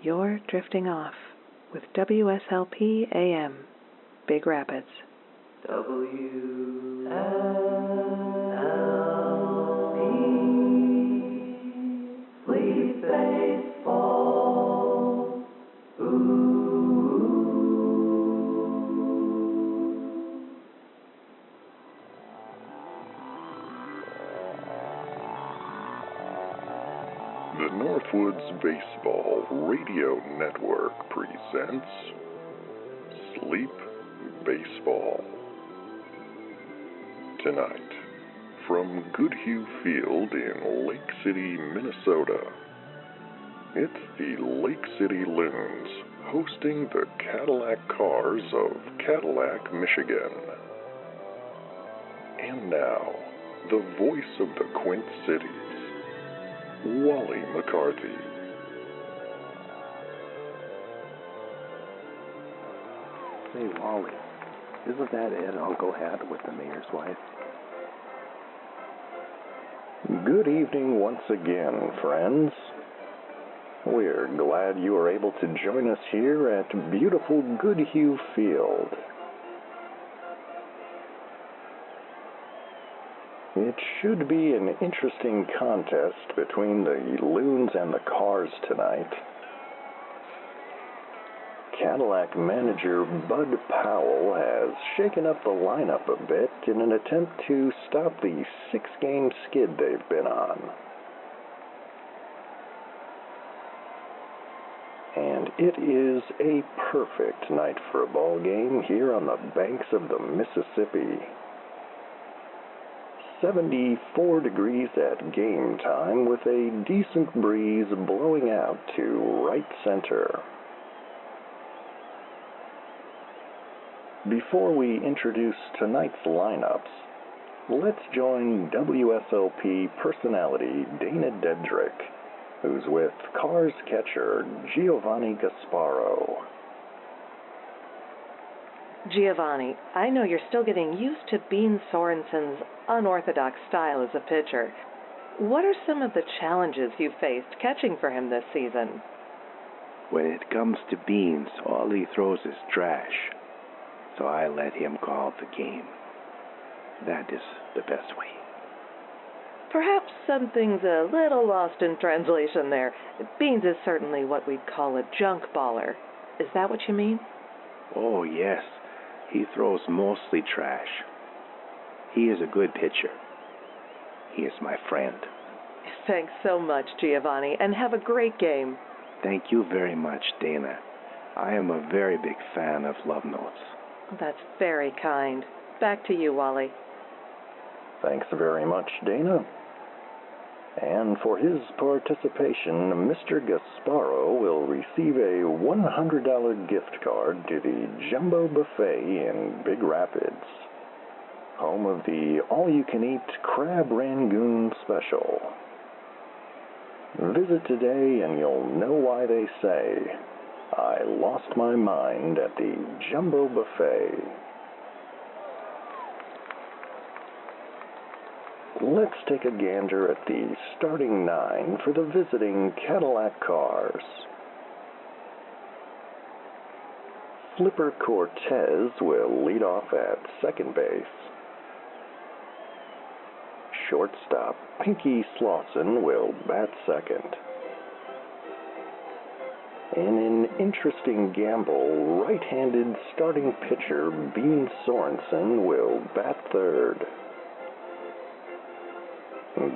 You're drifting off with WSLP AM, Big Rapids. WSLP, Fleet Baseball. The Northwoods Baseball Radio Network presents Sleep Baseball. Tonight, from Goodhue Field in Lake City, Minnesota, it's the Lake City Loons hosting the Cadillac Cars of Cadillac, Michigan. And now, the voice of the Quint Cities, Wally McCarthy. Say, Wally, isn't that Ed Uncle had with the mayor's wife? Good evening once again, friends. We're glad you are able to join us here at beautiful Goodhue Field. It should be an interesting contest between the Loons and the Cars tonight. Cadillac manager Bud Powell has shaken up the lineup a bit in an attempt to stop the 6-game skid they've been on. And it is a perfect night for a ball game here on the banks of the Mississippi. 74 degrees at game time with a decent breeze blowing out to right center. Before we introduce tonight's lineups, let's join WSLP personality Dana Dedrick, who's with Cars catcher Giovanni Gasparo. Giovanni, I know you're still getting used to Bean Sorenson's unorthodox style as a pitcher. What are some of the challenges you faced catching for him this season? When it comes to Beans, all he throws is trash. So I let him call the game. That is the best way. Perhaps something's a little lost in translation there. Beans is certainly what we'd call a junk baller. Is that what you mean? Oh, yes. He throws mostly trash. He is a good pitcher. He is my friend. Thanks so much, Giovanni, and have a great game. Thank you very much, Dana. I am a very big fan of Love Notes. That's very kind. Back to you, Wally. Thanks very much, Dana. And for his participation, Mr. Gasparo will receive a $100 gift card to the Jumbo Buffet in Big Rapids, home of the all-you-can-eat Crab Rangoon Special. Visit today and you'll know why they say, I lost my mind at the Jumbo Buffet. Let's take a gander at the starting 9 for the visiting Cadillac Cars. Flipper Cortez will lead off at second base. Shortstop Pinky Slauson will bat second. In an interesting gamble, right-handed starting pitcher Bean Sorensen will bat third.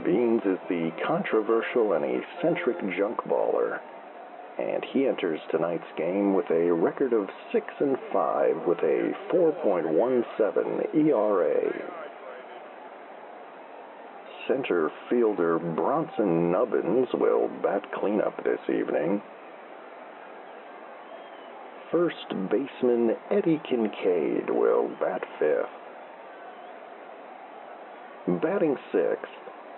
Beans is the controversial and eccentric junk baller, and he enters tonight's game with a record of 6-5 with a 4.17 ERA. Center fielder Bronson Nubbins will bat cleanup this evening. First baseman Eddie Kincaid will bat fifth. Batting sixth,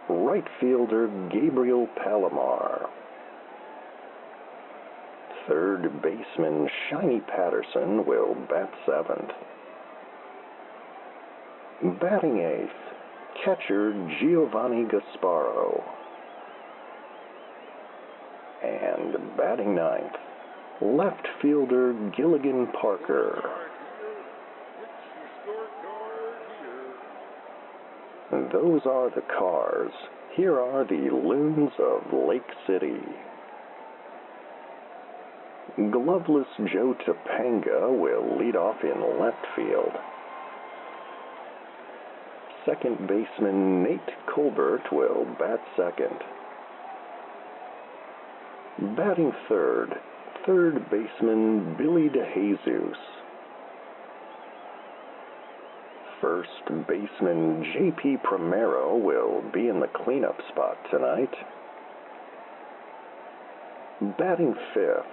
right fielder Gabriel Palomar. Third baseman Shiny Patterson will bat seventh. Batting eighth, catcher Giovanni Gasparo. And batting ninth, left fielder Gilligan Parker. Those are the Cars. Here are the Loons of Lake City. Gloveless Joe Topanga will lead off in left field. Second baseman Nate Colbert will bat second. Batting third baseman Billy DeJesus. First baseman J.P. Primero will be in the cleanup spot tonight. Batting fifth,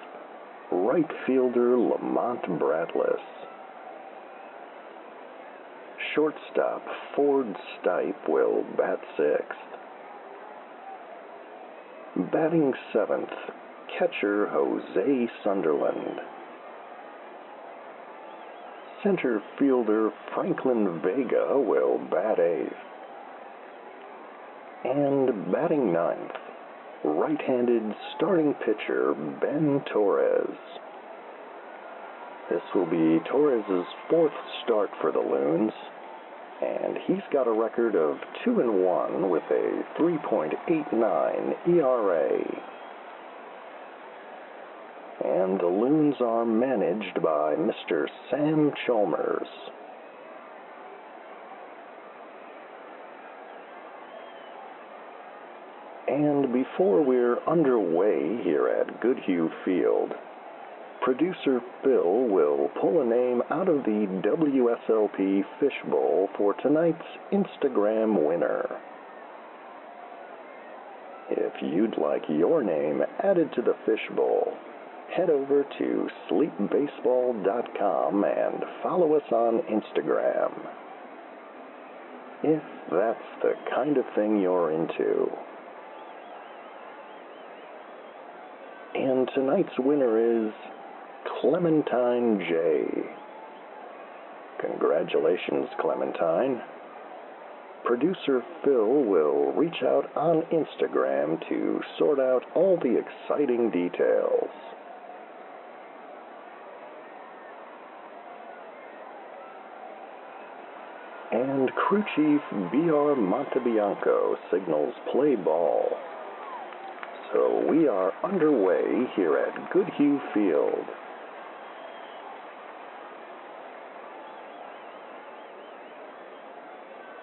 right fielder Lamont Bradless. Shortstop Ford Stipe will bat sixth. Batting seventh, catcher Jose Sunderland. Center fielder Franklin Vega will bat eighth. And batting ninth, right-handed starting pitcher Ben Torres. This will be Torres' fourth start for the Loons, and he's got a record of 2-1 with a 3.89 ERA. And the Loons are managed by Mr. Sam Chalmers. And before we're underway here at Goodhue Field, producer Phil will pull a name out of the WSLP fishbowl for tonight's Instagram winner. If you'd like your name added to the fishbowl, head over to sleepbaseball.com and follow us on Instagram. If that's the kind of thing you're into. And tonight's winner is Clementine J. Congratulations, Clementine. Producer Phil will reach out on Instagram to sort out all the exciting details. And crew chief B.R. Montebianco signals play ball. So we are underway here at Goodhue Field.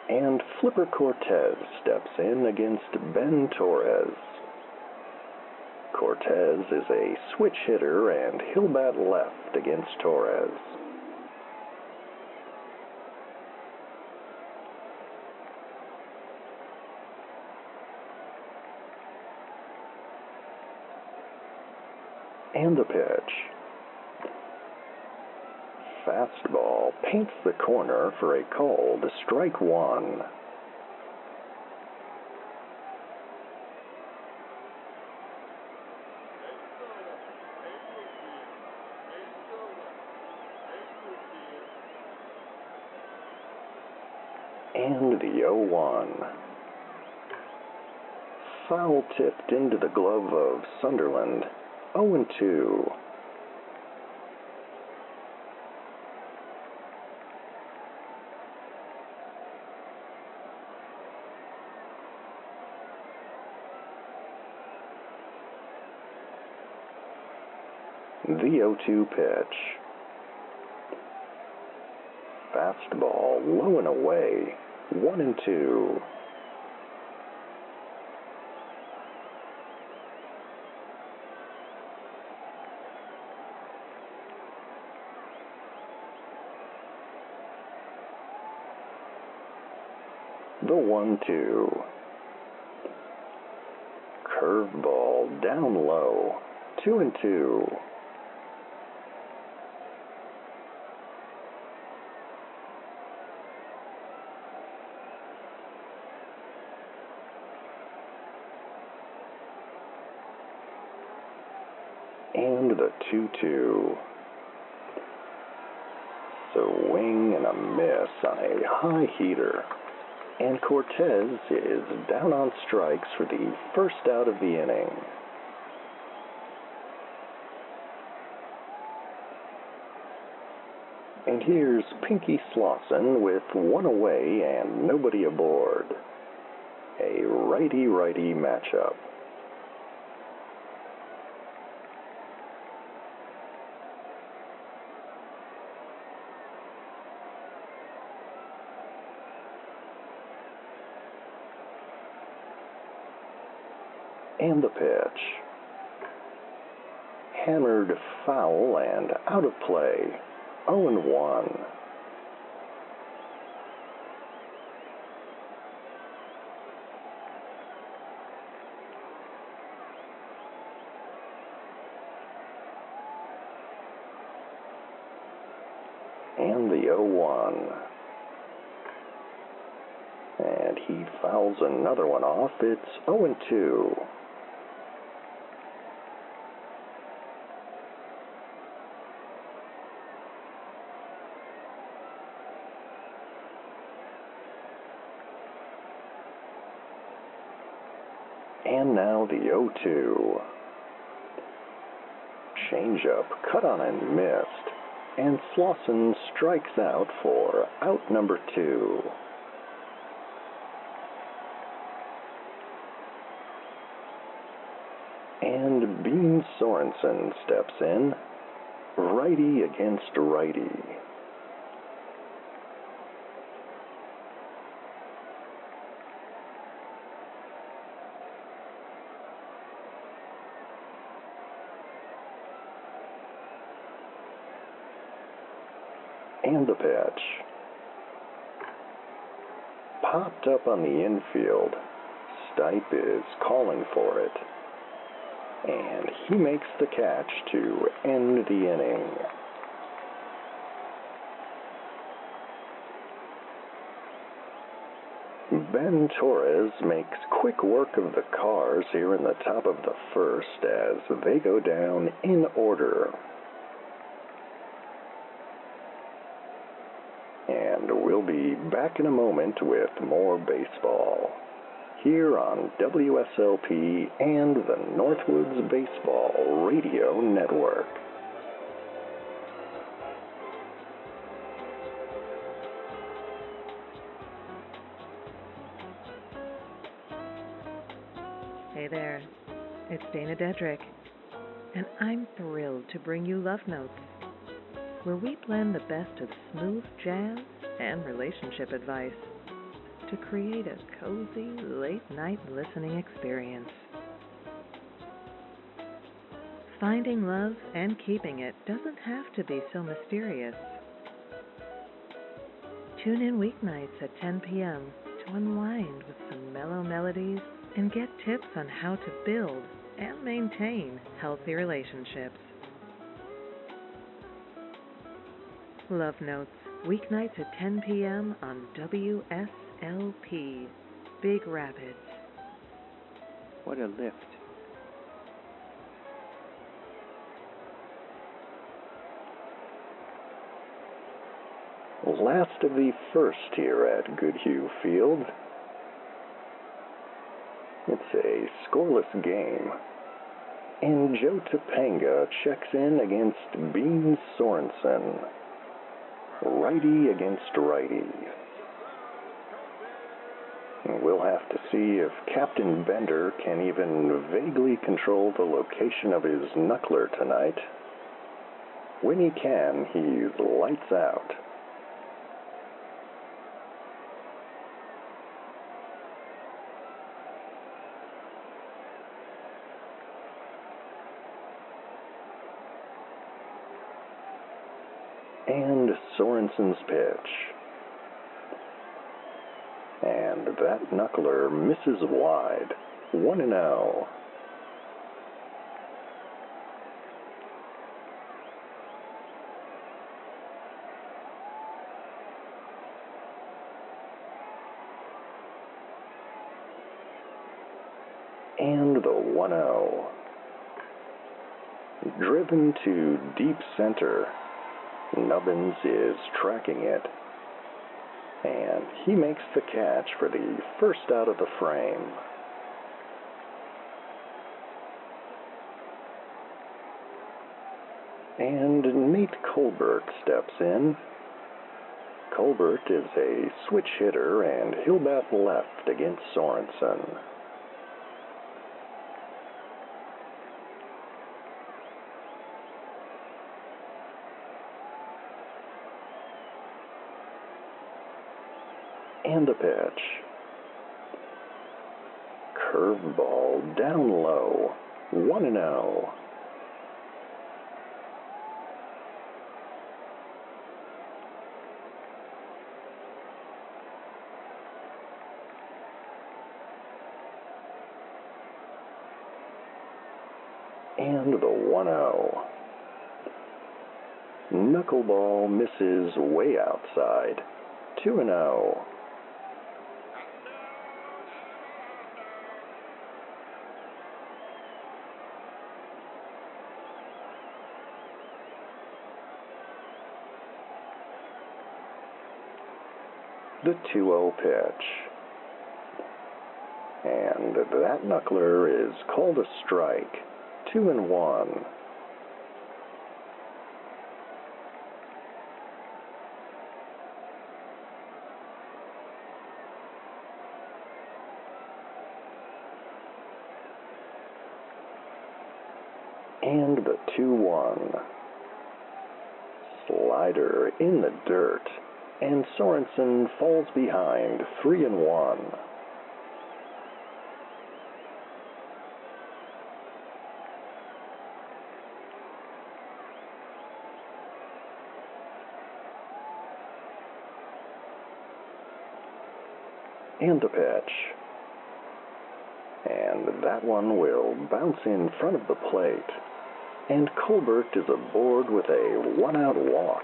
And Flipper Cortez steps in against Ben Torres. Cortez is a switch hitter and he'll bat left against Torres. And the pitch. Fastball paints the corner for a call to strike one. And the 0-1. Foul tipped into the glove of Sunderland. 0-2. The 0-2 pitch. Fastball low and away. 1-2. The 1-2. Curveball down low. 2-2. And the 2-2. Swing and a miss on a high heater. And Cortez is down on strikes for the first out of the inning. And here's Pinky Slauson with one away and nobody aboard. A righty-righty matchup. And the pitch. Hammered foul and out of play. 0-1. And the 0-1. And he fouls another one off. It's 0-2. And now the 0-2. Changeup cut on and missed. And Slauson strikes out for out number 2. And Bean Sorensen steps in, righty against righty. And the pitch. Popped up on the infield. Stipe is calling for it. And he makes the catch to end the inning. Ben Torres makes quick work of the Cars here in the top of the first as they go down in order. And we'll be back in a moment with more baseball here on WSLP and the Northwoods Baseball Radio Network. Hey there, it's Dana Dedrick, and I'm thrilled to bring you Love Notes, where we blend the best of smooth jazz and relationship advice to create a cozy late-night listening experience. Finding love and keeping it doesn't have to be so mysterious. Tune in weeknights at 10 p.m. to unwind with some mellow melodies and get tips on how to build and maintain healthy relationships. Love Notes, weeknights at 10 p.m. on WSLP, Big Rapids. What a lift. Last of the first here at Goodhue Field. It's a scoreless game. And Joe Topanga checks in against Bean Sorensen. Righty against righty. We'll have to see if Captain Bender can even vaguely control the location of his knuckler tonight. When he can, he's lights out. And Sorensen's pitch. And that knuckler misses wide. 1-0. And the 1-0. Driven to deep center. Nubbins is tracking it. And he makes the catch for the first out of the frame. And Nate Colbert steps in, Colbert is a switch hitter and he'll bat left against Sorensen. And the pitch. Curveball down low, 1-0. And the 1-0. Knuckleball misses way outside, 2-0. The 2-0 pitch. And that knuckler is called a strike. 2-1. And the 2-1. Slider in the dirt. And Sorensen falls behind, 3-1. And the pitch. And that one will bounce in front of the plate. And Colbert is aboard with a one-out walk.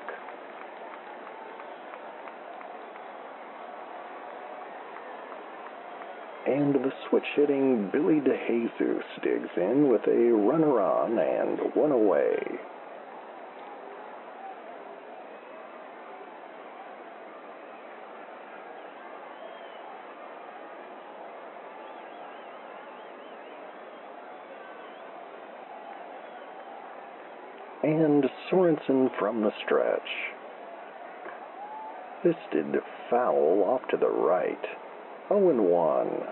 And the switch-hitting Billy DeJesus digs in with a runner on and one away. And Sorensen from the stretch. Fisted foul off to the right. 0-1.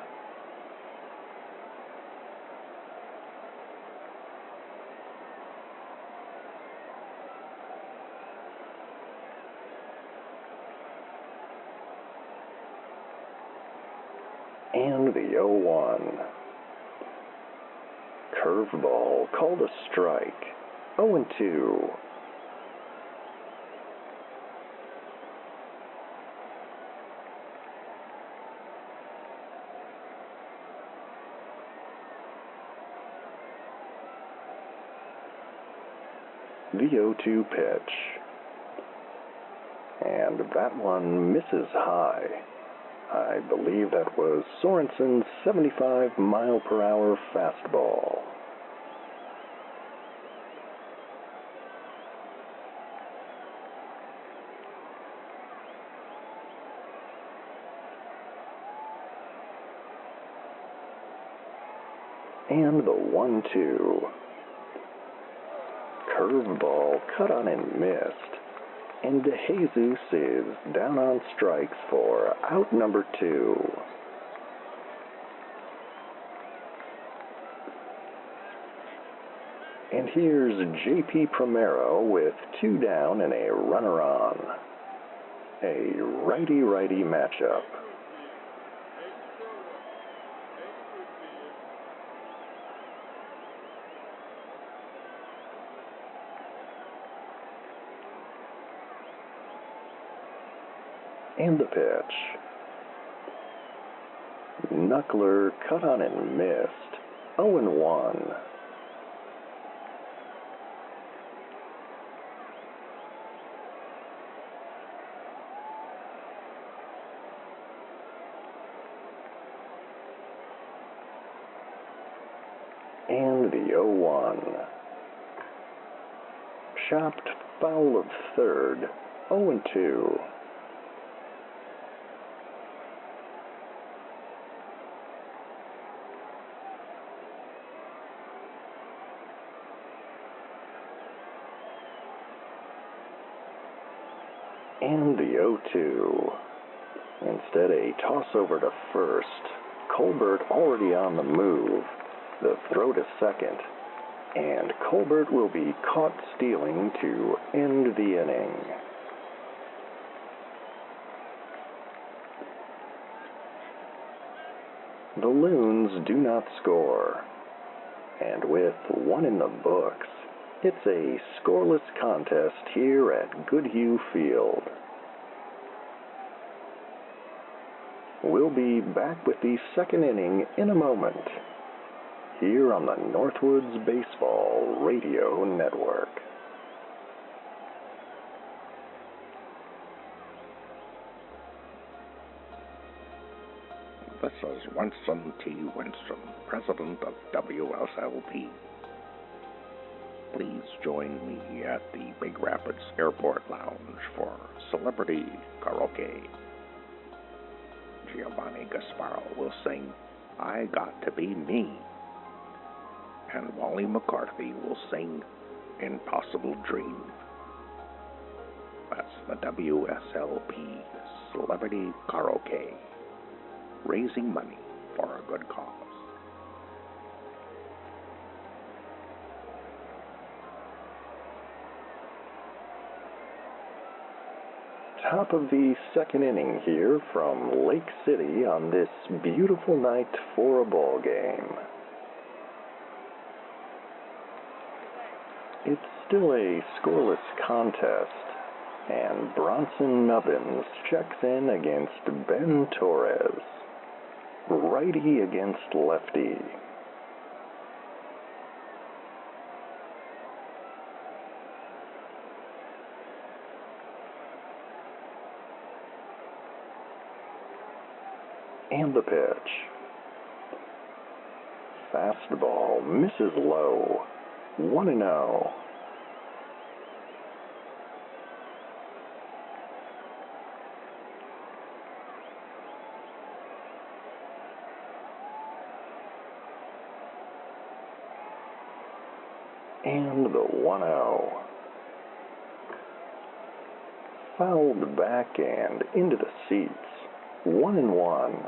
And the 0-1. Curveball called a strike. 0-2. The 0-2 pitch. And that one misses high. I believe that was Sorensen's 75-mile-per-hour fastball. And the 1-2. Curveball cut on and missed. And DeJesus is down on strikes for out number 2. And here's J.P. Primero with 2 down and a runner on. A righty-righty matchup. And the pitch. Knuckler cut on and missed. 0-1. And the 0-1. Chopped foul of third. 0-2. And the 0-2. Instead, a toss over to first. Colbert already on the move. The throw to second. And Colbert will be caught stealing to end the inning. The Loons do not score. And with one in the books, it's a scoreless contest here at Goodhue Field. We'll be back with the second inning in a moment, here on the Northwoods Baseball Radio Network. This is Winston T. Winston, President of WSLP. Please join me at the Big Rapids Airport Lounge for Celebrity Karaoke. Giovanni Gasparo will sing I Got to Be Me, and Wally McCarthy will sing Impossible Dream. That's the WSLP Celebrity Karaoke, raising money for a good cause. Top of the second inning here from Lake City on this beautiful night for a ball game. It's still a scoreless contest, and Bronson Nubbins checks in against Ben Torres. Righty against lefty. And the pitch. Fastball misses low. 1-0. And the 1-0. Fouled back and into the seats. 1-1.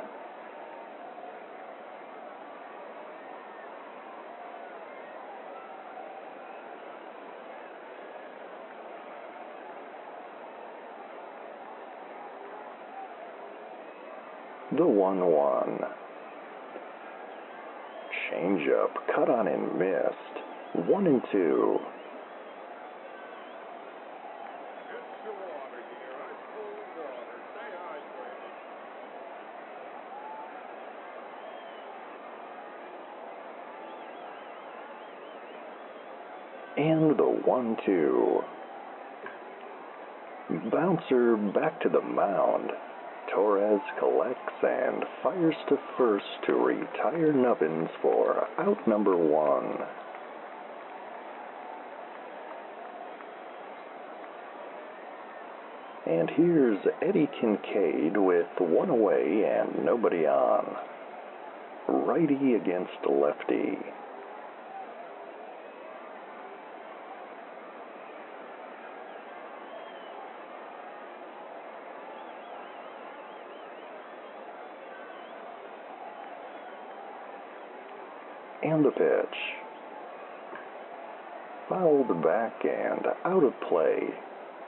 The 1-1. Changeup cut on and missed. 1-2. And the 1-2. Bouncer back to the mound. Torres collects and fires to first to retire Nubbins for out number 1. And here's Eddie Kincaid with one away and nobody on. Righty against lefty. And the pitch. Fouled back and out of play.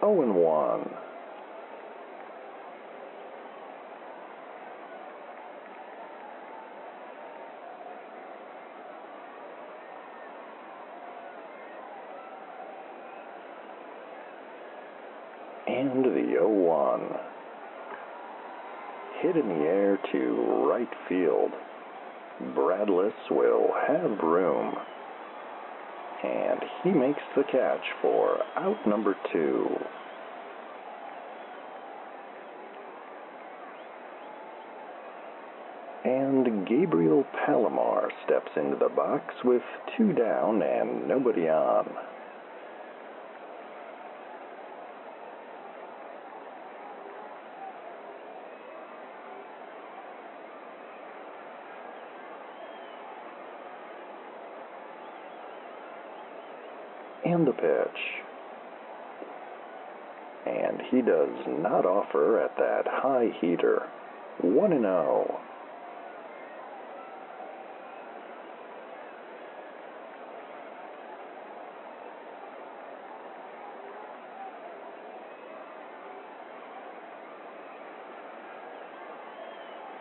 0-1. And the 0-1. Hit in the air to right field. Bradless will have room, and he makes the catch for out number 2. And Gabriel Palomar steps into the box with 2 down and nobody on. And the pitch. and he does not offer at that high heater. 1-0.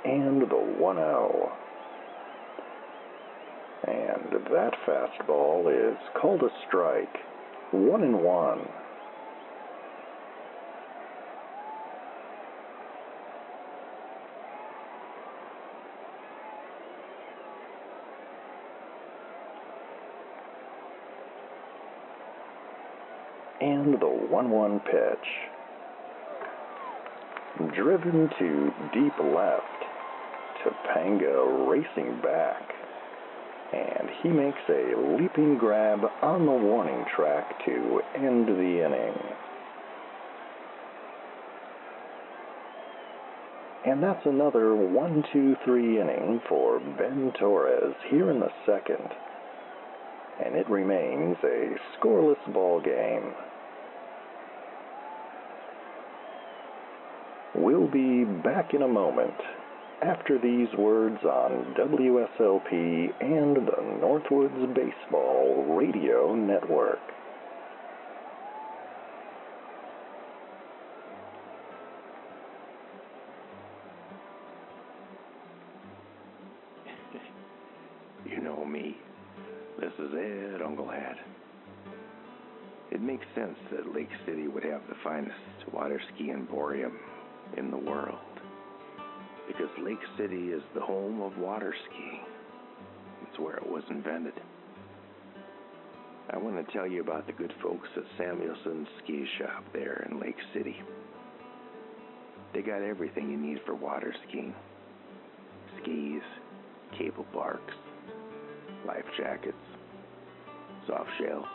And the 1-0. And that fastball is called a strike. 1-1. And the 1-1 pitch. Driven to deep left. Topanga racing back. And he makes a leaping grab on the warning track to end the inning. And that's another 1-2-3 inning for Ben Torres here in the second. And it remains a scoreless ball game. We'll be back in a moment after these words on WSLP and the Northwoods Baseball Radio Network. You know me. This is Ed Uncle Hat. It makes sense that Lake City would have the finest water ski emporium in the world, because Lake City is the home of water skiing. It's where it was invented. I want to tell you about the good folks at Samuelson's Ski Shop there in Lake City. They got everything you need for water skiing. Skis, cable parks, life jackets, soft shells.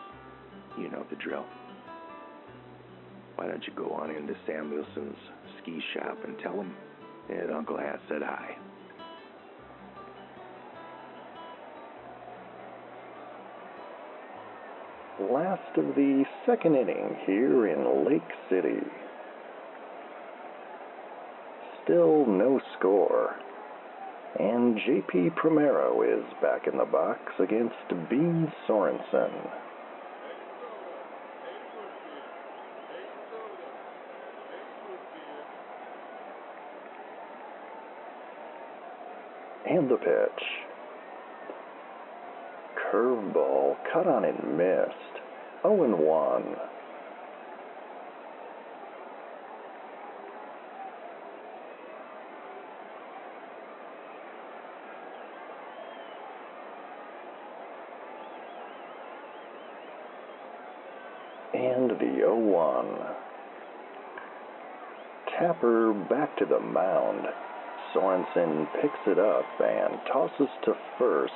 You know the drill. Why don't you go on into Samuelson's Ski Shop and tell them that Uncle Hat said hi. Last of the second inning here in Lake City. Still no score. And J.P. Primero is back in the box against Bean Sorensen. And the pitch. Curveball cut on and missed. 0-1. And the 0-1. Tapper back to the mound. Sorensen picks it up and tosses to first,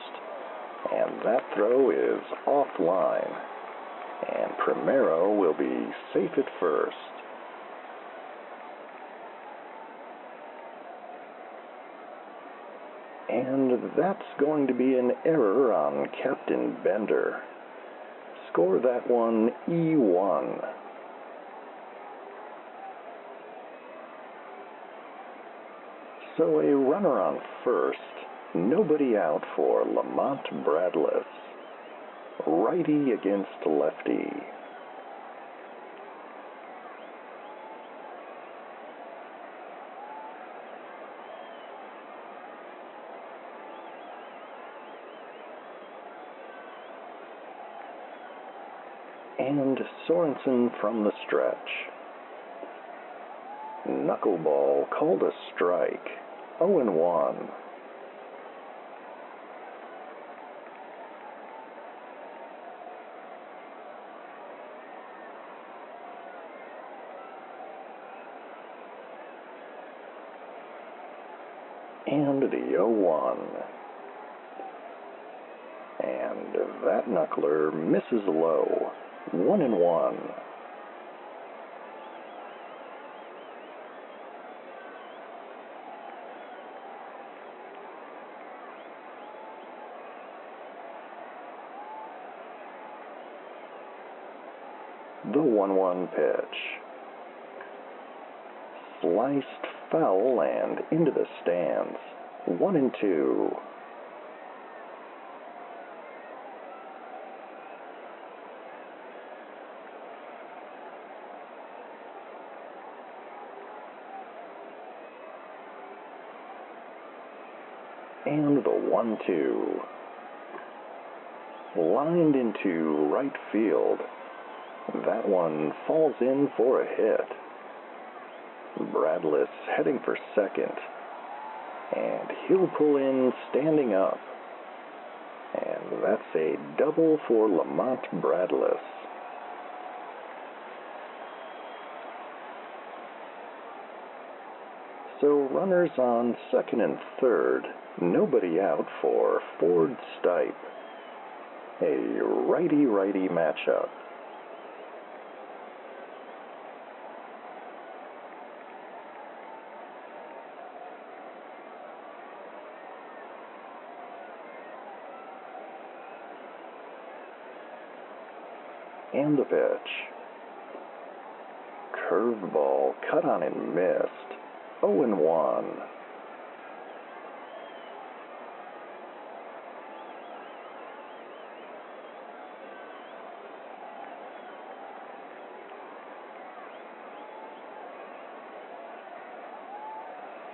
and that throw is offline, and Primero will be safe at first. And that's going to be an error on Captain Bender. Score that one E1. So a runner on first, nobody out for Lamont Bradless. Righty against lefty. And Sorensen from the stretch. Knuckleball called a strike. 0-1. And the 0-1. And that knuckler misses low. 1-1. The 1-1 pitch. sliced foul and into the stands. 1-2. And the 1-2. Lined into right field. That one falls in for a hit. Bradless heading for second. And he'll pull in standing up. And that's a double for Lamont Bradless. So runners on second and third, nobody out for Ford Stipe. A righty-righty matchup. And the pitch. Curveball cut on and missed. 0-1.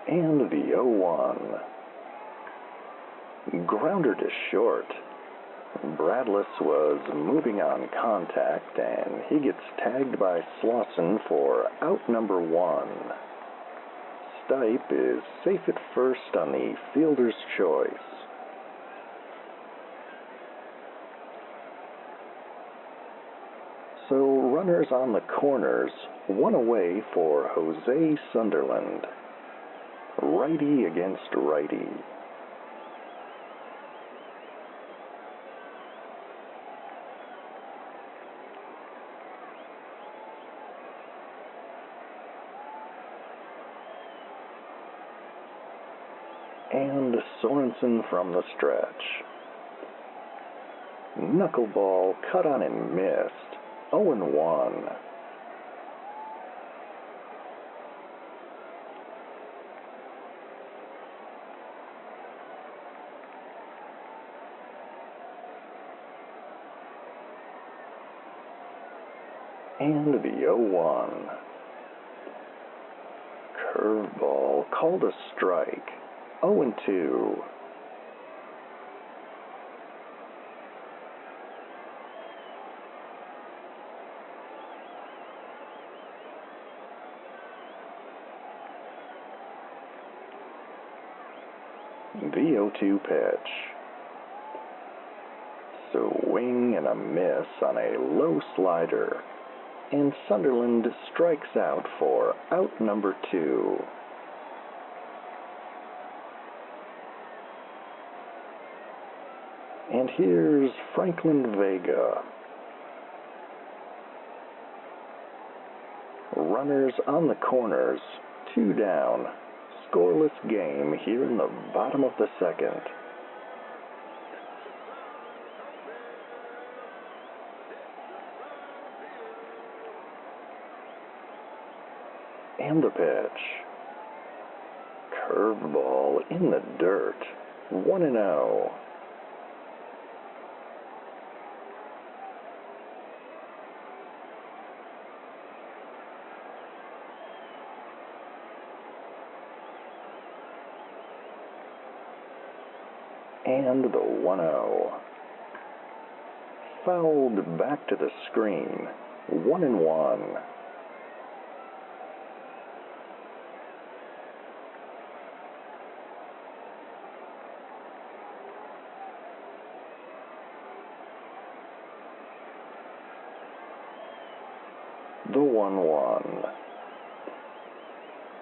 And the 0-1. Grounder to short. Bradless was moving on contact, and he gets tagged by Soresnson for out number 1. Stipe is safe at first on the fielder's choice. So runners on the corners, one away for Jose Sunderland. Righty against righty. And Sorensen from the stretch. Knuckleball cut on and missed. 0-1. And the 0-1. Curveball called a strike. 0-2. The 0-2 pitch. Swing and a miss on a low slider. And Sunderland strikes out for out number 2. And here's Franklin Vega. Runners on the corners, 2 down. Scoreless game here in the bottom of the second. And the pitch. Curveball in the dirt. 1-0. And the 1-0. Fouled back to the screen. 1-1. The 1-1.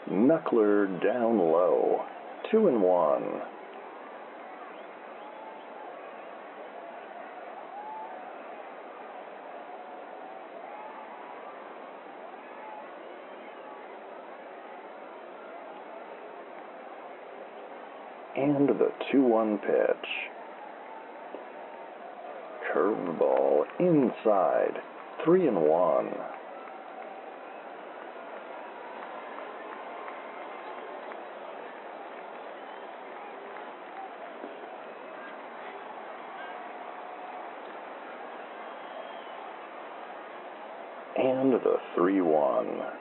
Knuckler down low. 2-1. And the 2-1 pitch. Curveball inside. 3-1. And the 3-1.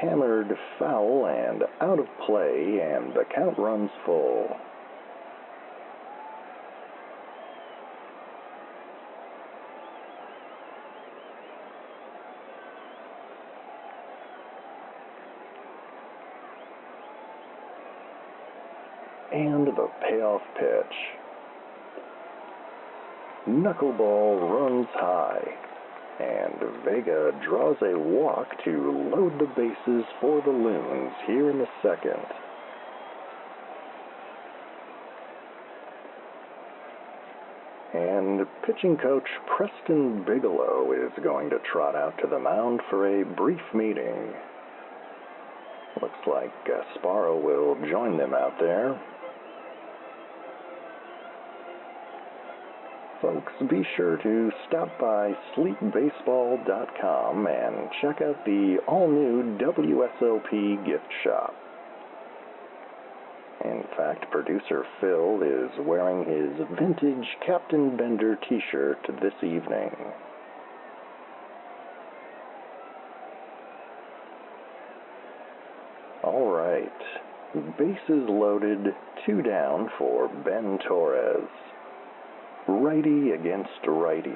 Hammered foul and out of play, and the count runs full. And the payoff pitch. Knuckleball runs high, and Vega draws a walk to load the bases for the Loons here in the second. And pitching coach Preston Bigelow is going to trot out to the mound for a brief meeting. Looks like Gasparo will join them out there. Folks, be sure to stop by sleepbaseball.com and check out the all-new WSLP gift shop. In fact, producer Phil is wearing his vintage Captain Bender t-shirt this evening. All right, bases loaded, 2 down for Ben Torres. Righty against righty.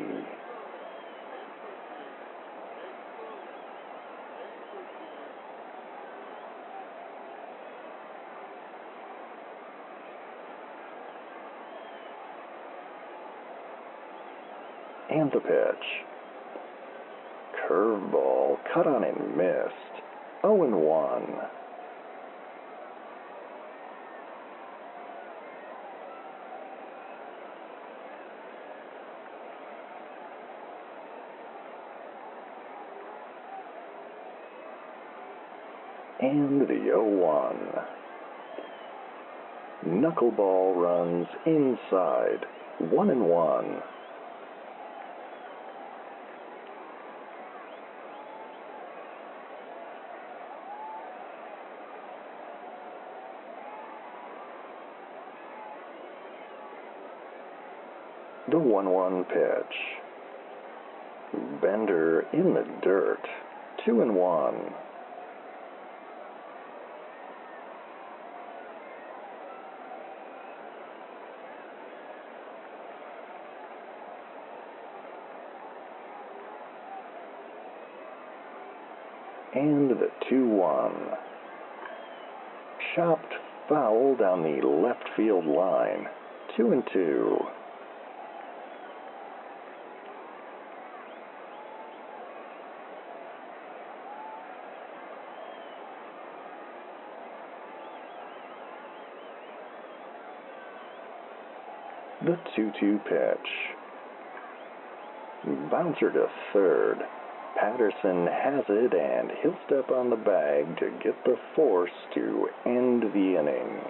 And the pitch. Curveball cut on and missed. 0-1. And the 0-1. Knuckleball runs inside. 1-1. The 1-1 pitch. Bender in the dirt. 2-1. And the 2-1. Chopped foul down the left field line. 2-2. The 2-2 pitch. Bouncer to third. Patterson has it, and he'll step on the bag to get the force to end the inning.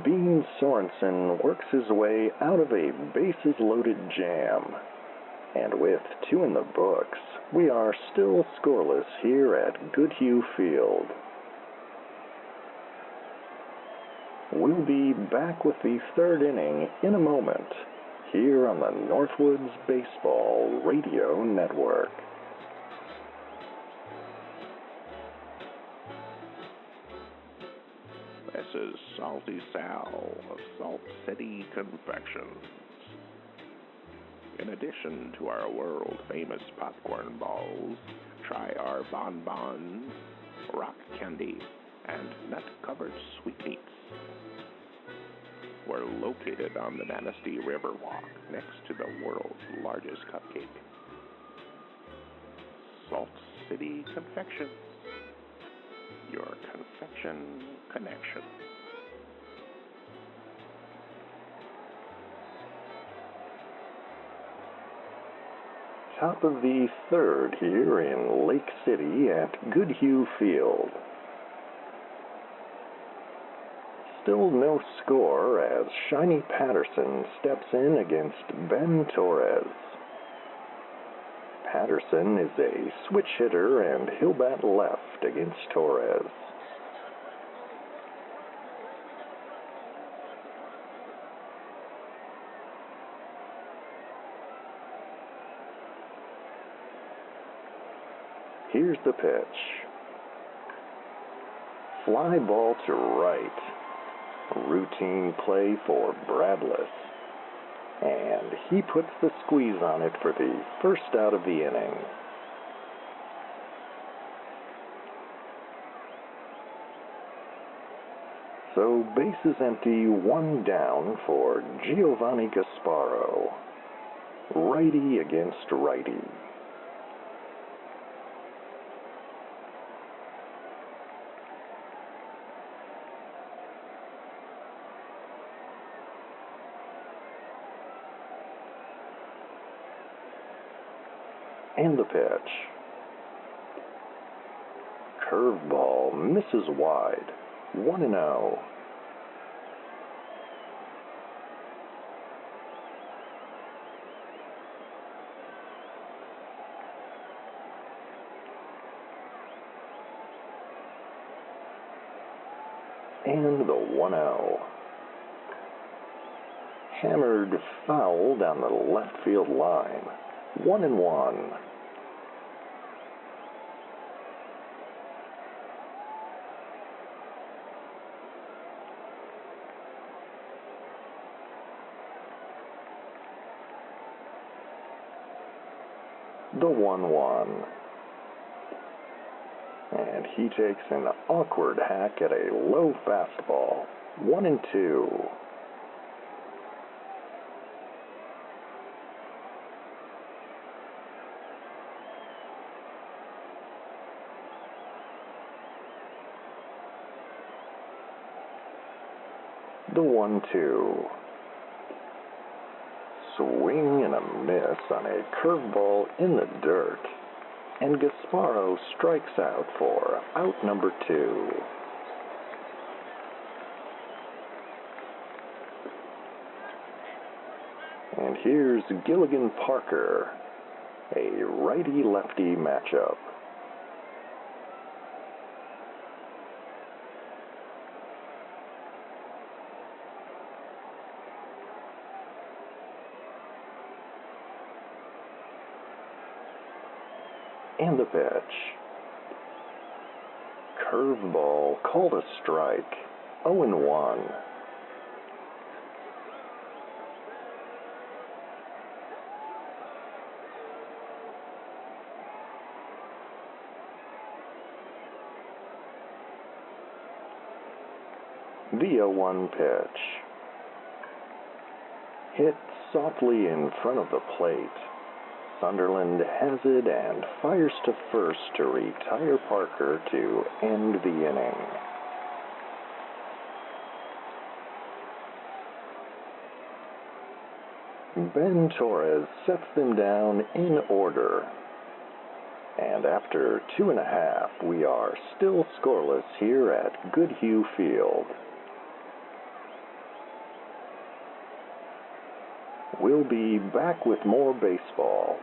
Bean Sorensen works his way out of a bases-loaded jam. And with 2 in the books, we are still scoreless here at Goodhue Field. We'll be back with the 3rd inning in a moment, here on the Northwoods Baseball Radio Network. This is Salty Sal of Salt City Confections. In addition to our world-famous popcorn balls, try our bonbons, rock candy, and nut-covered sweetmeats. We're located on the Manistee Riverwalk, next to the world's largest cupcake. Salt City Confections, your confection connection. Top of the 3rd here in Lake City at Goodhue Field. Still no score as Shiny Patterson steps in against Ben Torres. Patterson is a switch hitter and he'll bat left against Torres. here's the pitch. Fly ball to right. Routine play for Bradless. And he puts the squeeze on it for the first out of the inning. So bases empty, one down for Giovanni Gasparo. Righty against righty. And the pitch. Curveball misses wide. 1-0. And the 1-0. Hammered foul down the left field line. 1-1. The 1-1. And he takes an awkward hack at a low fastball. 1-2. The 1-2. Swing and a miss on a curveball in the dirt. And Gasparo strikes out for out number 2. And here's Gilligan Parker, a righty-lefty matchup. And the pitch. Curveball called a strike. 0-1. The 0-1 pitch. Hit softly in front of the plate. Sunderland has it and fires to first to retire Parker to end the inning. Ben Torres sets them down in order. And after 2.5, we are still scoreless here at Goodhue Field. We'll be back with more baseball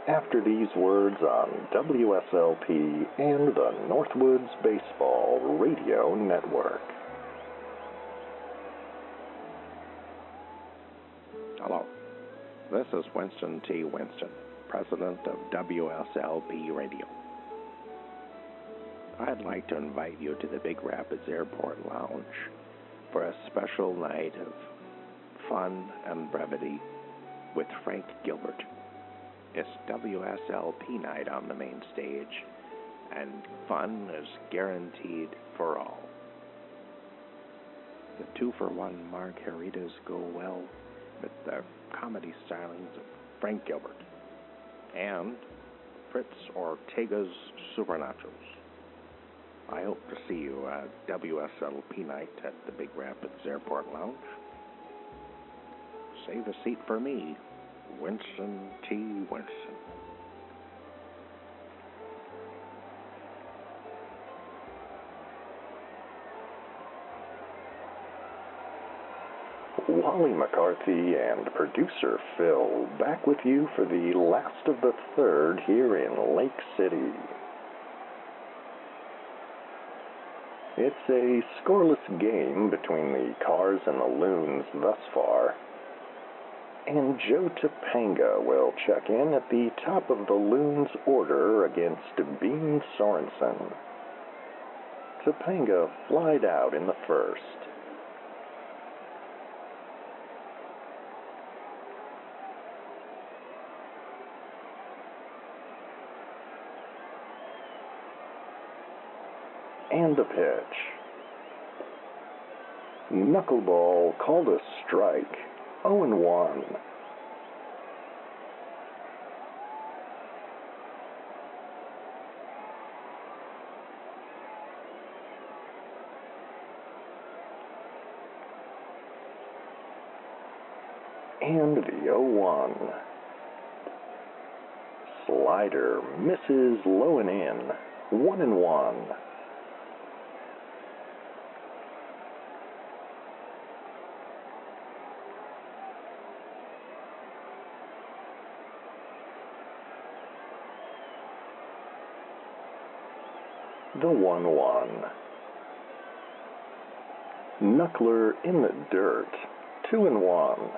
after these words on WSLP and the Northwoods Baseball Radio Network. Hello, this is Winston T. Winston, president of WSLP Radio. I'd like to invite you to the Big Rapids Airport Lounge for a special night of fun and brevity with Frank Gilbert. It's WSLP night on the main stage, and fun is guaranteed for all. The 2-for-1 margaritas go well with the comedy stylings of Frank Gilbert and Fritz Ortega's Super Nachos. I hope to see you at WSLP night at the Big Rapids Airport Lounge. Save a seat for me, Winston T. Winston. Wally McCarthy and producer Phil back with you for the last of the third here in Lake City. It's a scoreless game between the Cars and the Loons thus far. And Joe Topanga will check in at the top of the Loons order against Bean Sorensen. Topanga flied out in the first. And the pitch. Knuckleball called a strike. 0-1. And the 0-1. Slider misses low and in. 1-1. The 1-1. Knuckler in the dirt. 2-1.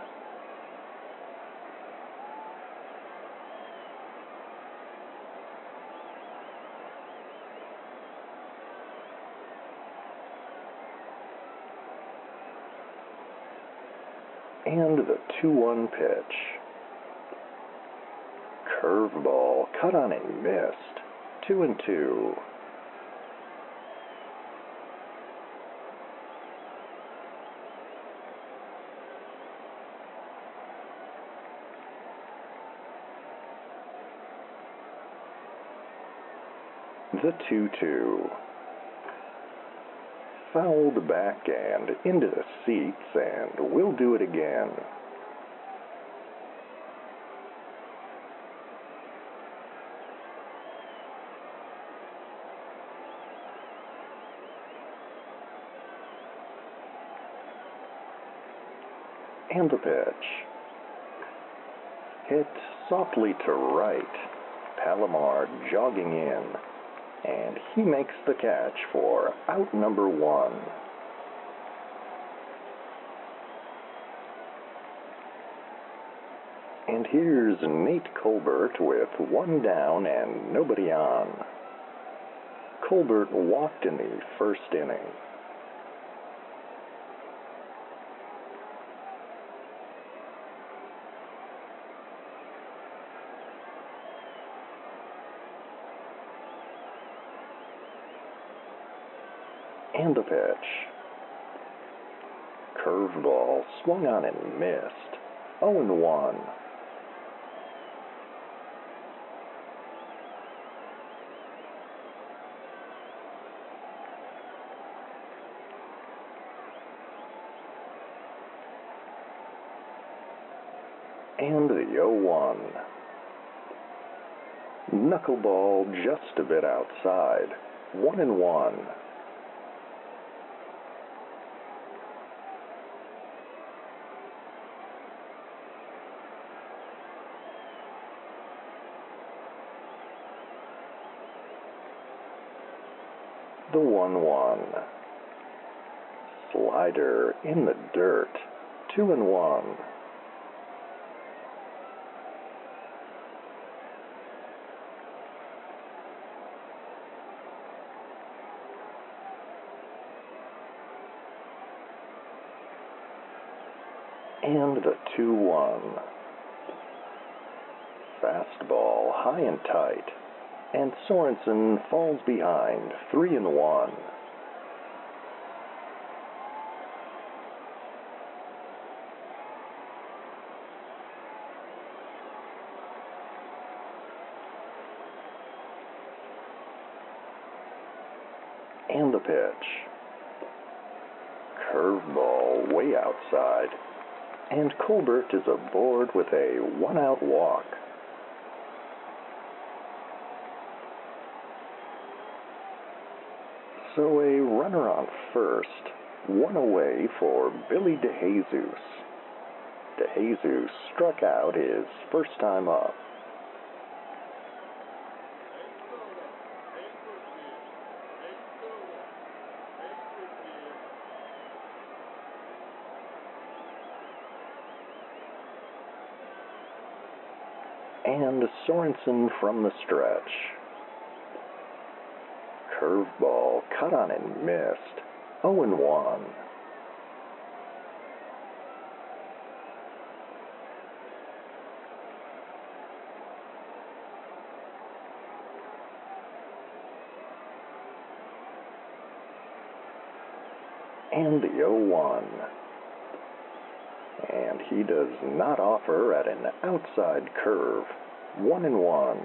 And the 2-1 pitch. Curveball cut on and missed. 2-2. The 2-2. Fouled back and into the seats, and we'll do it again. And the pitch. Hit softly to right. Palomar jogging in. And he makes the catch for out number 1. And here's Nate Colbert with 1 down and nobody on. Colbert walked in the first inning. And the pitch. Curveball swung on and missed. 0-1. And the 0-1. Knuckleball just a bit outside. 1-1. The 1-1. Slider in the dirt. 2-1. And the 2-1. Fastball high and tight. And Sorensen falls behind, 3-1. And the pitch. Curveball way outside. And Colbert is aboard with a 1-out walk. So a runner on first, 1 away for Billy DeJesus. DeJesus struck out his first time up. and Soresnson from the stretch. Curveball cut on and missed. 0-1. And the 0-1. And he does not offer at an outside curve. 1-1.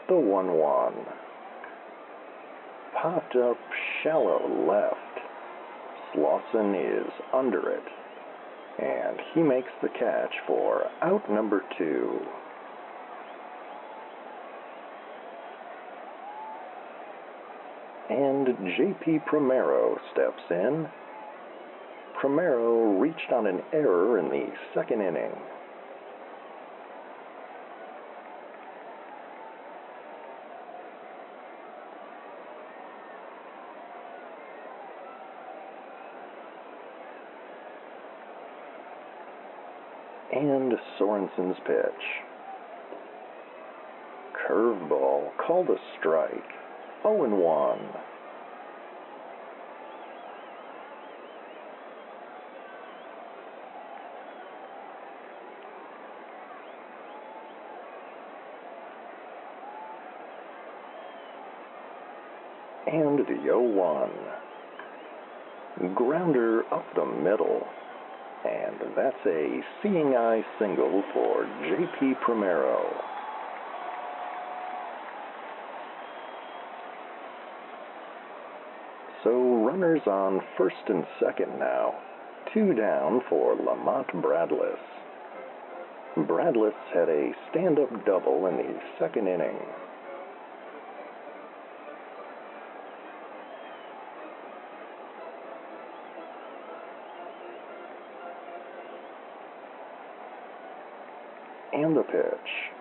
The 1-1. Popped up shallow left. Soresnson is under it, and he makes the catch for out number 2. And J.P. Primero steps in. Primero reached on an error in the second inning. And Sorenson's pitch. Curveball called a strike. 0-1. And the 0-1. Grounder up the middle. And that's a seeing eye single for J.P. Primero. So runners on first and second now. 2 down for Lamont Bradless. Bradless had a stand-up double in the second inning. And the pitch.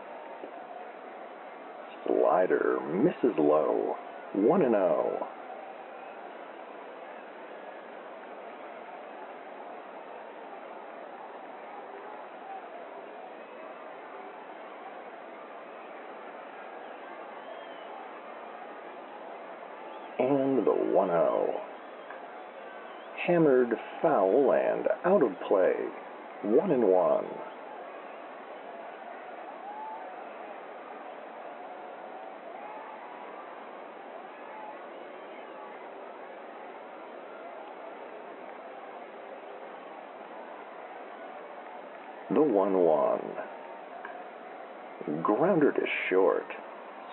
Slider misses low. 1-0. And the 1-0. Hammered foul and out of play. 1-1. The 1-1. Grounder to short.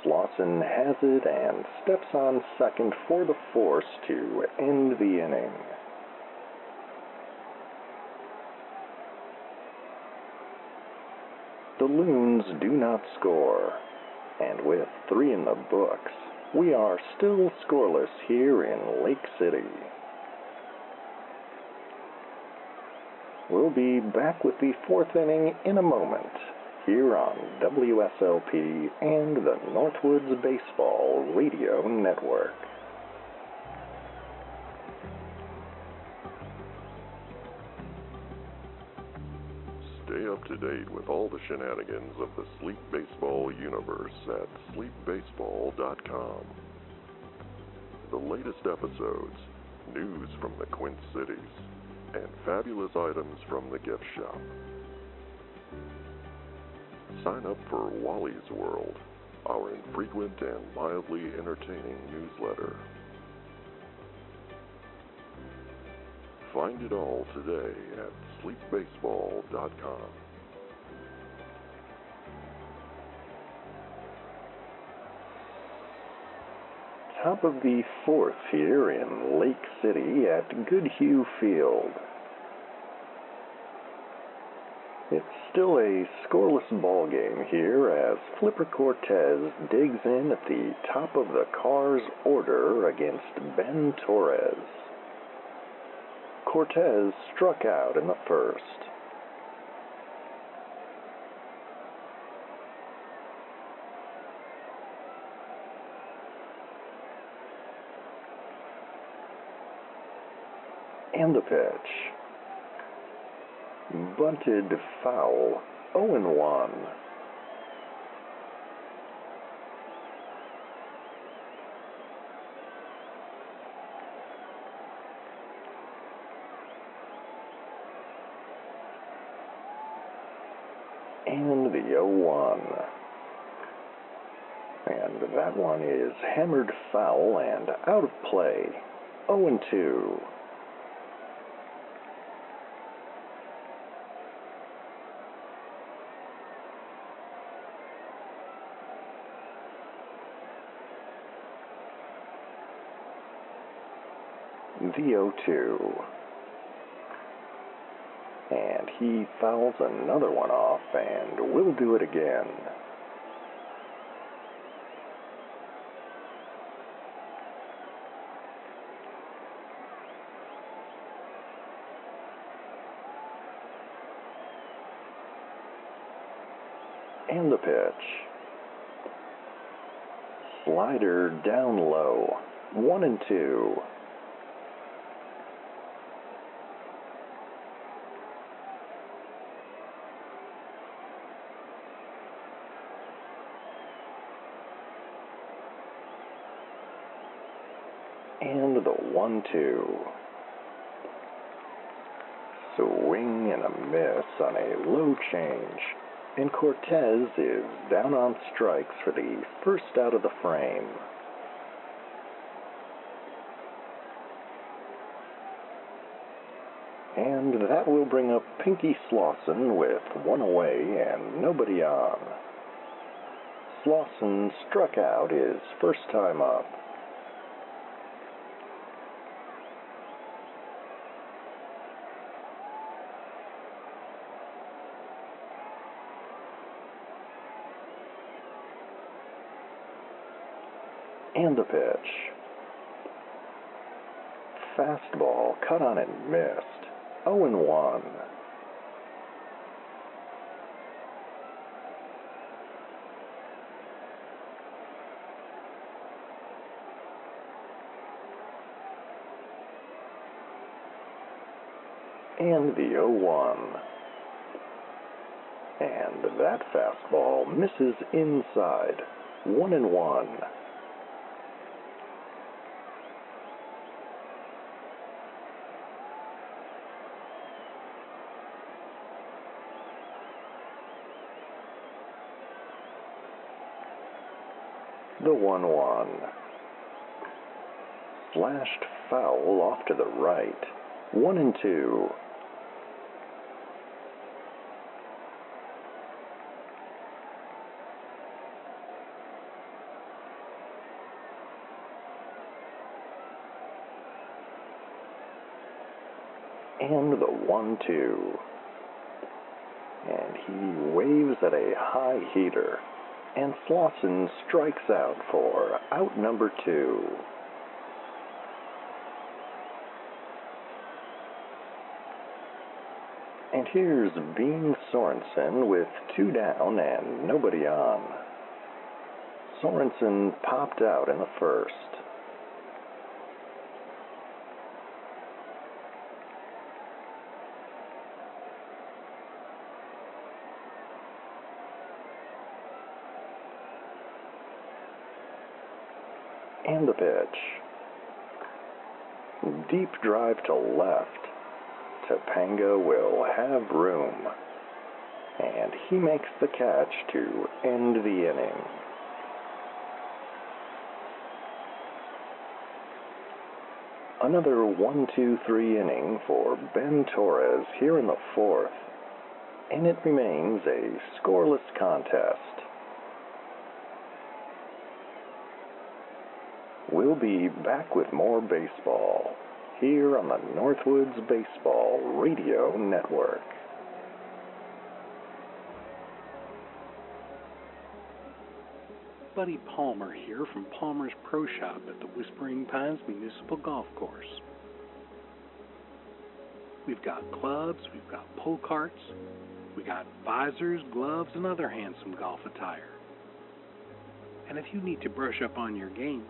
Soresnson has it and steps on second for the force to end the inning. The Loons do not score, and with 3 in the books, we are still scoreless here in Lake City. We'll be back with the 4th inning in a moment, here on WSLP and the Northwoods Baseball Radio Network. Stay up to date with all the shenanigans of the Sleep Baseball universe at sleepbaseball.com. The latest episodes, news from the Quint Cities, and fabulous items from the gift shop. Sign up for Wally's World, our infrequent and mildly entertaining newsletter. Find it all today at sleepbaseball.com. Top of the 4th here in Lake City at Goodhue Field. It's still a scoreless ball game here as Flipper Cortez digs in at the top of the Cars' order against Ben Torres. Cortez struck out in the first. And the pitch. Bunted foul, 0-1. And the 0-1. And that one is hammered foul and out of play, 0-2. The 0-2. And he fouls another one off, and we'll do it again. And the pitch. Slider down low, 1-2. And the 1-2. Swing and a miss on a low change. And Cortez is down on strikes for the first out of the frame. And that will bring up Pinky Slauson with one away and nobody on. Slauson struck out his first time up. And the pitch. Fastball cut on and missed. 0-1. And the 0-1. And that fastball misses inside. 1-1. The 1-1. Slashed foul off to the right. 1-2. And the 1-2. And he waves at a high heater. And Slauson strikes out for out number 2. And here's Bean Soresnson with 2 down and nobody on. Soresnson popped out in the first. And the pitch. Deep drive to left. Topanga will have room. And he makes the catch to end the inning. Another 1-2-3 inning for Ben Torres here in the 4th. And it remains a scoreless contest. We'll be back with more baseball here on the Northwoods Baseball Radio Network. Buddy Palmer here from Palmer's Pro Shop at the Whispering Pines Municipal Golf Course. We've got clubs, we've got pull carts, we got visors, gloves, and other handsome golf attire. And if you need to brush up on your game,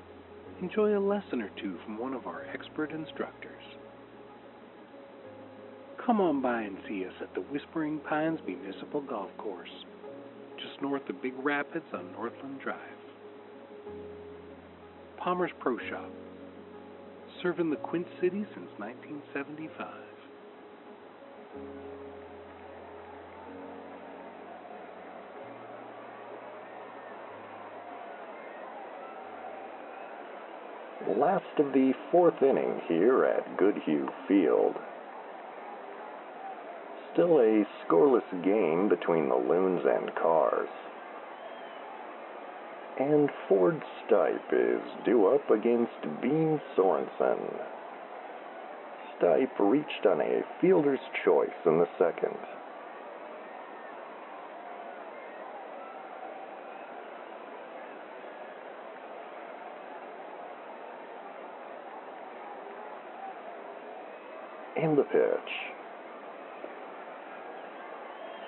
enjoy a lesson or two from one of our expert instructors. come on by and see us at the Whispering Pines Municipal Golf Course, just north of Big Rapids on Northland Drive. Palmer's Pro Shop, serving the Quint City since 1975. Last of the fourth inning here at Goodhue Field. Still a scoreless game between the Loons and Cars. And Ford Stipe is due up against Bean Sorensen. Stipe reached on a fielder's choice in the second. And the pitch.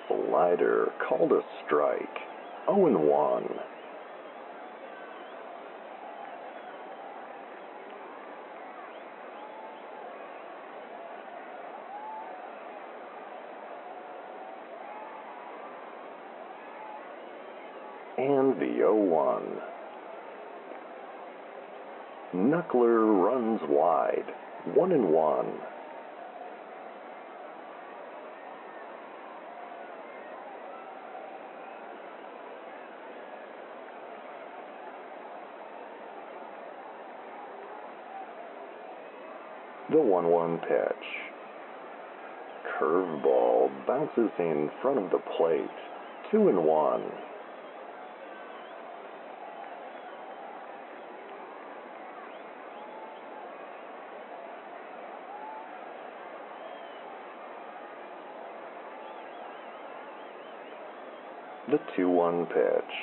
Slider called a strike. 0-1. And the 0-1. Knuckler runs wide. 1-1. The 1-1 pitch. Curveball bounces in front of the plate. 2-1. The 2-1 pitch.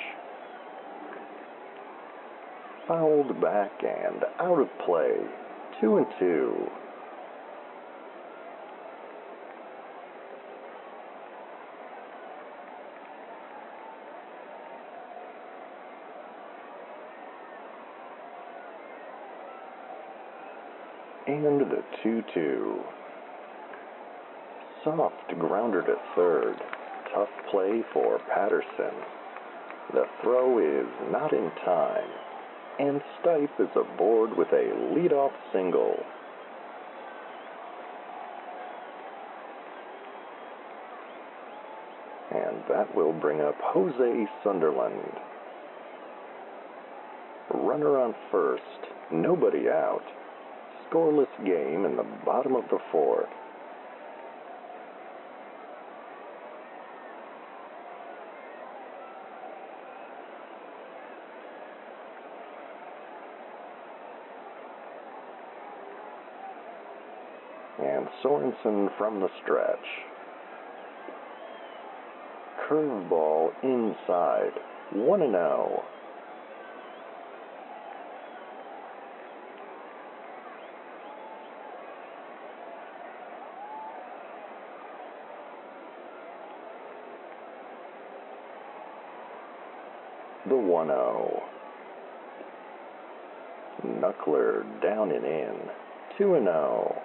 Fouled back and out of play. 2-2. And the 2-2. Soft grounder to third. Tough play for Patterson. The throw is not in time. And Stipe is aboard with a leadoff single. And that will bring up Jose Sunderland. Runner on first, nobody out. Scoreless game in the bottom of the fourth. And Sorensen from the stretch. Curveball inside. 1-0. The 1-0. Knuckler down and in. 2-0.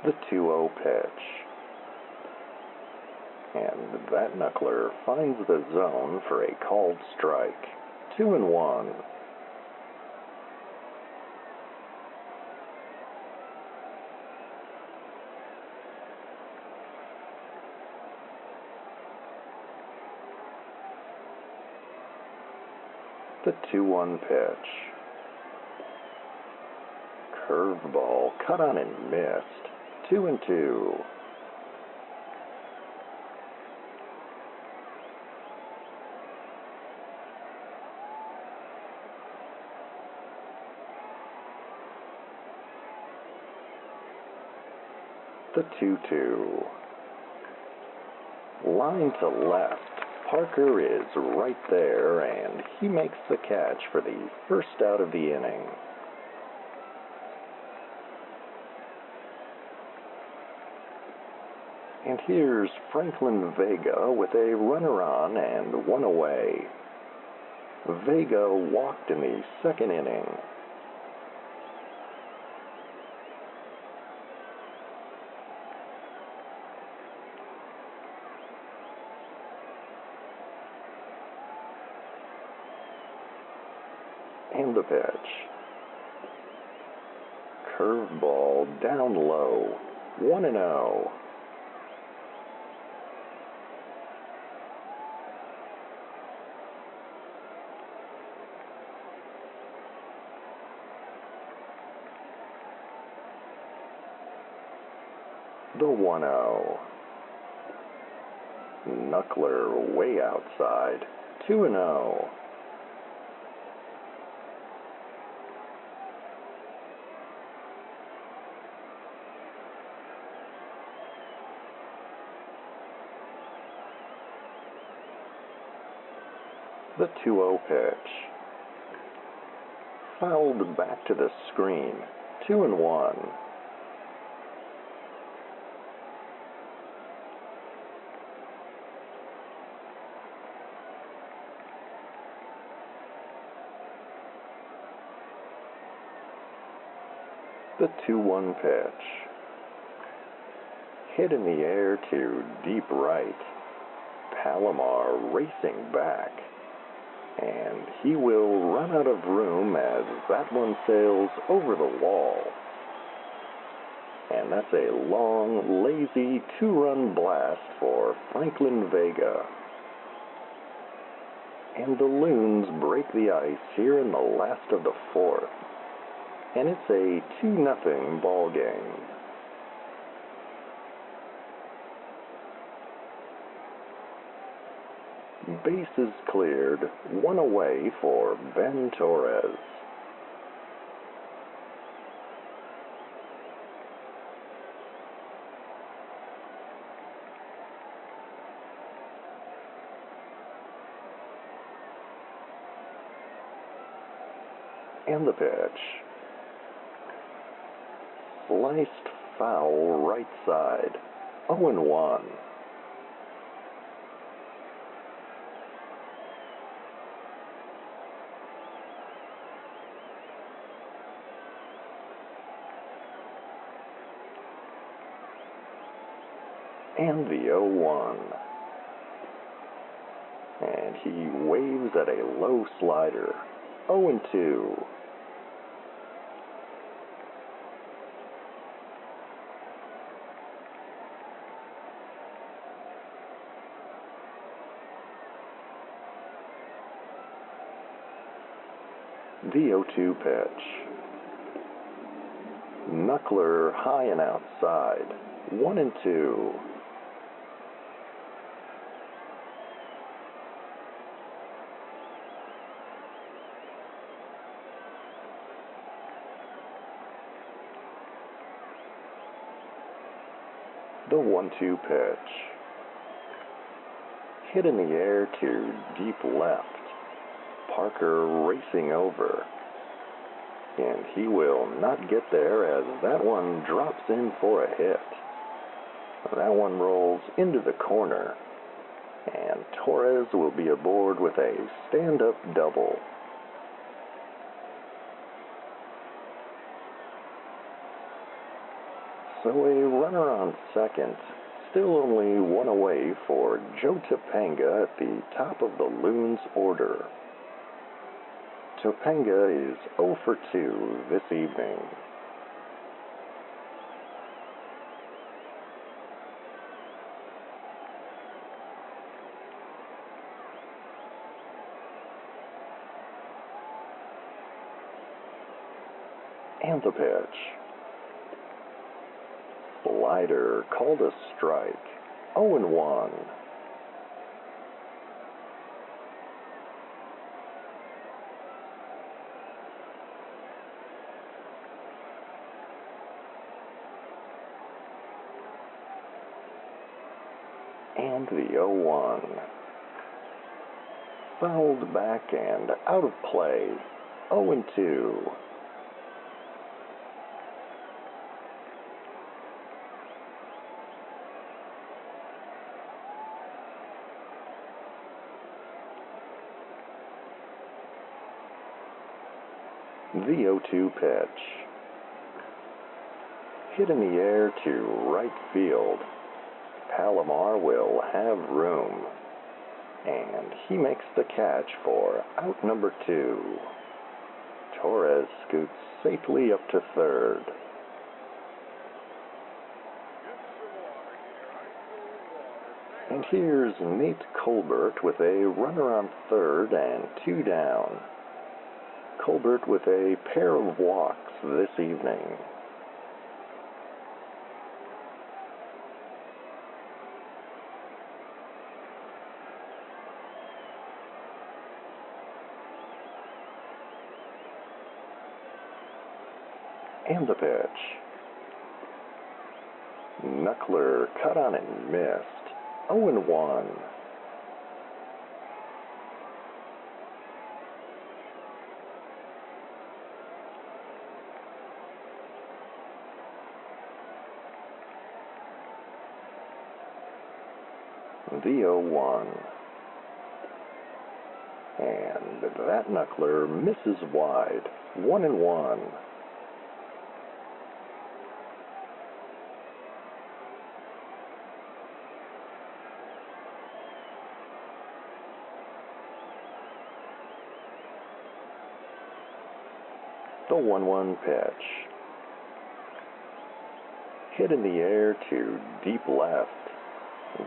The 2-0 pitch. And that knuckler finds the zone for a called strike. 2-1. The 2-1 pitch. Curveball cut on and missed. 2-2. The 2-2. Line to left. Parker is right there, and he makes the catch for the first out of the inning. And here's Franklin Vega with a runner on and one away. Vega walked in the second inning. And the pitch. Curveball down low. 1-0. The 1-0. Knuckler way outside. 2-0. The 2-0 pitch. Fouled back to the screen. 2-1. The 2-1 pitch. Hit in the air to deep right. Palomar racing back. And he will run out of room as that one sails over the wall. And that's a long, lazy 2-run blast for Franklin Vega. And the Loons break the ice here in the last of the fourth. And it's a 2-0 ball game. Bases cleared, one away for Ben Torres. And the pitch. Sliced foul right side. 0-1. And the 0-1. And he waves at a low slider. 0-2. The 0-2 pitch. Knuckler high and outside. 1-2. The 1-2 pitch. Hit in the air to deep left. Parker racing over. And he will not get there as that one drops in for a hit. That one rolls into the corner. And Torres will be aboard with a stand-up double. So a runner on second, still only one away for Joe Topanga at the top of the Loons order. Topanga is 0 for 2 this evening. And the pitch. Slider called a strike. 0-1. And the 0-1. Fouled back and out of play. 0-2. The 0-2 pitch. Hit in the air to right field. Palomar will have room. And he makes the catch for out number 2. Torres scoots safely up to third. And here's Nate Colbert with a runner on third and 2 down. Colbert with a pair of walks this evening. And the pitch. Knuckler cut on and missed. 0-1. The 0-1. And that knuckler misses wide. 1-1. The 1-1 pitch. Hit in the air to deep left.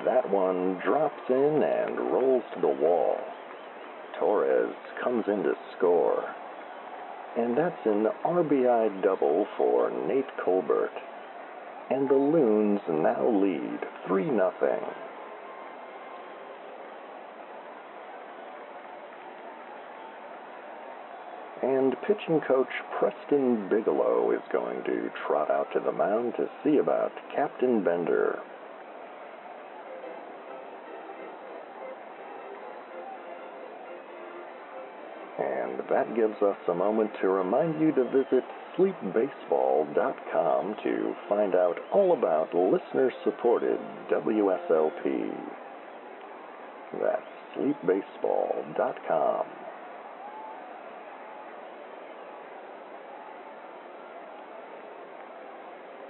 That one drops in and rolls to the wall. Torres comes in to score. And that's an RBI double for Nate Colbert. And the Loons now lead 3-0. And pitching coach Preston Bigelow is going to trot out to the mound to see about Captain Bender. And that gives us a moment to remind you to visit sleepbaseball.com to find out all about listener-supported WSLP. That's sleepbaseball.com.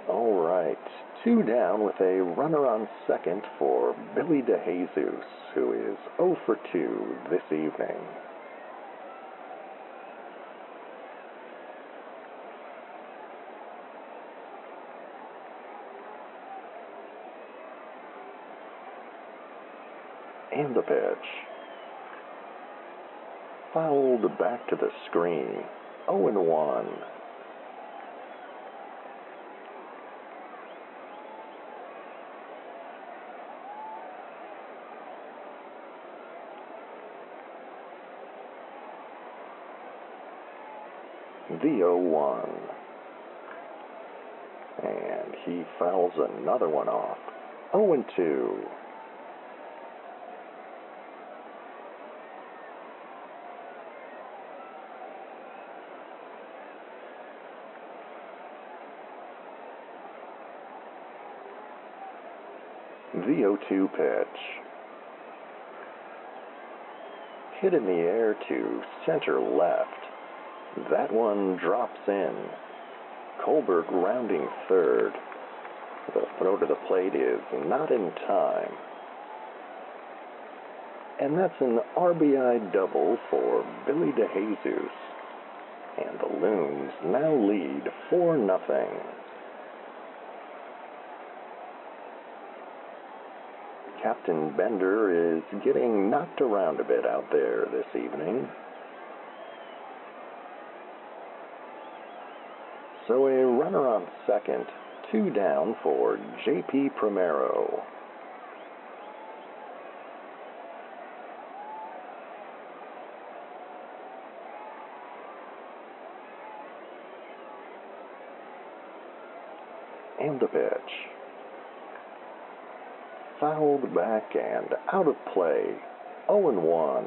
All right, 2 down with a runner on second for Billy DeJesus, who is 0 for 2 this evening. And the pitch. Fouled back to the screen. 0-1. The 0-1. And he fouls another one off. 0-2. The 0-2 pitch. Hit in the air to center left. That one drops in. Colbert rounding third. The throw to the plate is not in time. And that's an RBI double for Billy DeJesus. And the Loons now lead 4-0. Captain Bender is getting knocked around a bit out there this evening. So a runner on second, 2 down for J.P. Primero. And the pitch. Fouled back and out of play. 0-1.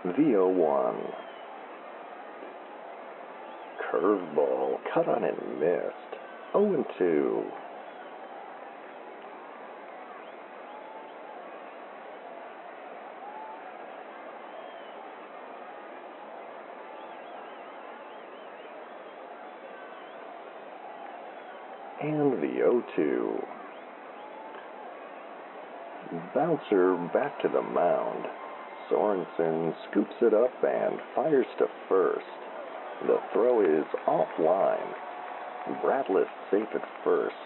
The 0-1. curveball cut on and missed. 0-2. And the 0-2. Bouncer back to the mound. Sorensen scoops it up and fires to first. The throw is offline. Bradley safe at first.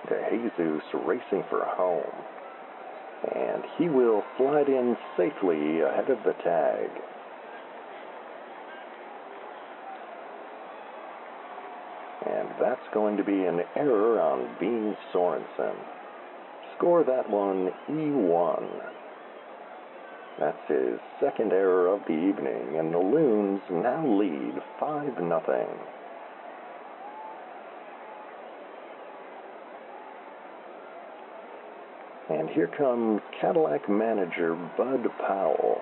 DeJesus racing for home. And he will slide in safely ahead of the tag. And that's going to be an error on Bean Sorensen. Score that one E1. That's his second error of the evening, and the Loons now lead 5-0. And here comes Cadillac manager Bud Powell.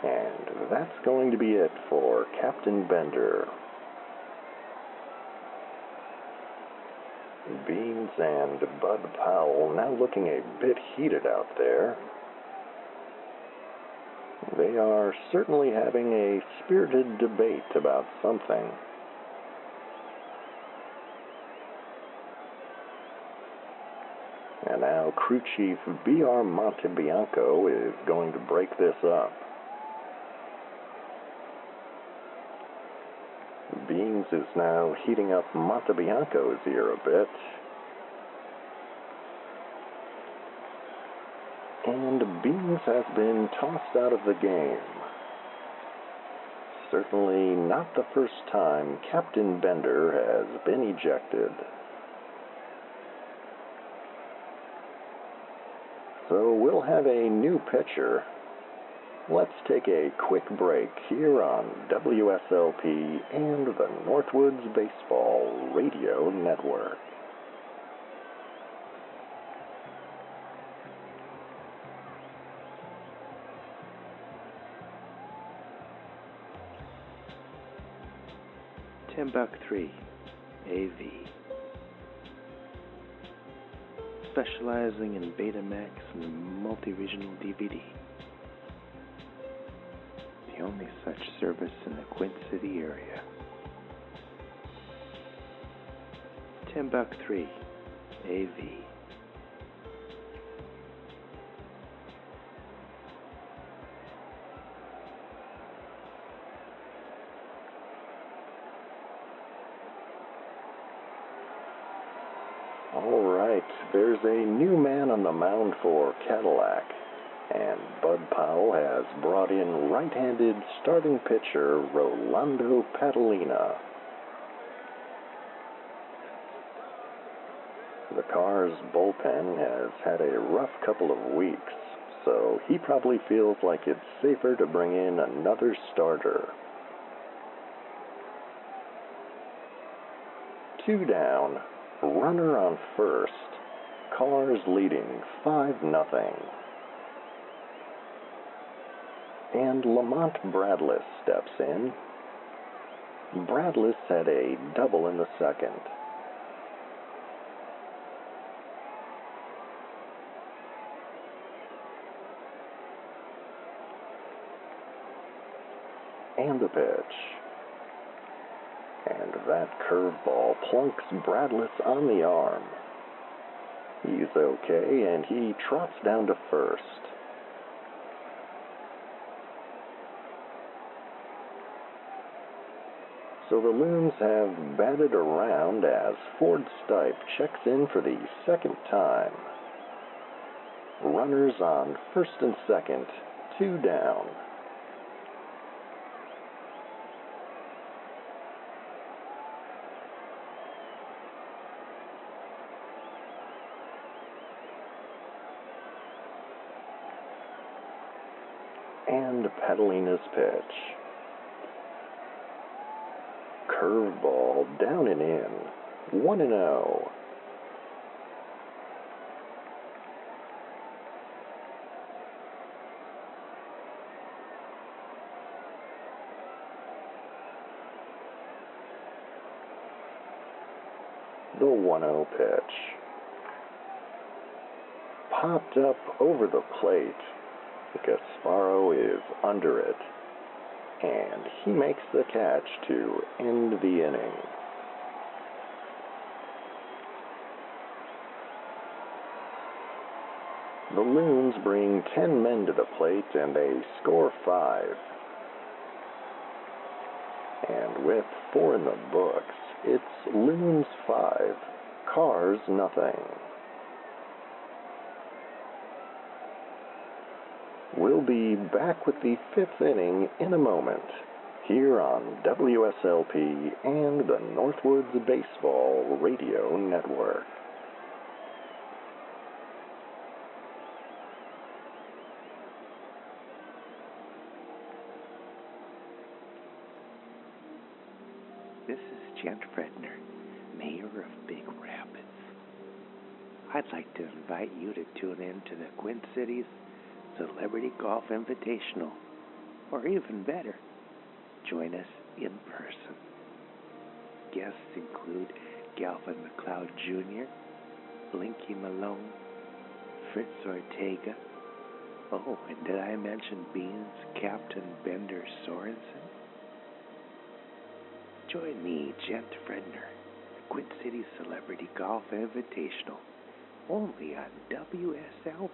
And that's going to be it for Captain Bender. Beans and Bud Powell now looking a bit heated out there. They are certainly having a spirited debate about something. And now crew chief B.R. Montebianco is going to break this up. Beans is now heating up Montebianco's ear a bit. And Beans has been tossed out of the game. Certainly not the first time Captain Bender has been ejected. So we'll have a new pitcher. Let's take a quick break here on WSLP and the Northwoods Baseball Radio Network. $10.3 AV. Specializing in Betamax and multi-regional DVD. The only such service in the Quint City area. $10.3 AV. All right, there's a new man on the mound for Cadillac, and Bud Powell has brought in right-handed starting pitcher Rolando Padalina. The Cars' bullpen has had a rough couple of weeks, so he probably feels like it's safer to bring in another starter. 2 down. Runner on first. Cars leading 5-0. And Lamont Bradley steps in. Bradley had a double in the second. And the pitch. And that curveball plunks Bradley on the arm. He's okay, and he trots down to first. So the Loons have batted around as Ford Stipe checks in for the second time. Runners on first and second, 2 down. And Padalina's pitch. Curveball down and in. 1-0. The 1-0 pitch. Popped up over the plate. Gasparo is under it, and he makes the catch to end the inning. The Loons bring 10 men to the plate, and they score 5. And with 4 in the books, it's Loons 5, Cars nothing. We'll be back with the 5th inning in a moment, here on WSLP and the Northwoods Baseball Radio Network. This is Gent Fredner, Mayor of Big Rapids. I'd like to invite you to tune in to the Quint Cities Celebrity Golf Invitational, or even better, join us in person. Guests include Galvin McLeod Jr., Blinky Malone, Fritz Ortega. Oh, and did I mention Beans Captain Bender Sorensen? Join me, Gent Fredner, the Quint City Celebrity Golf Invitational, only on WSLP.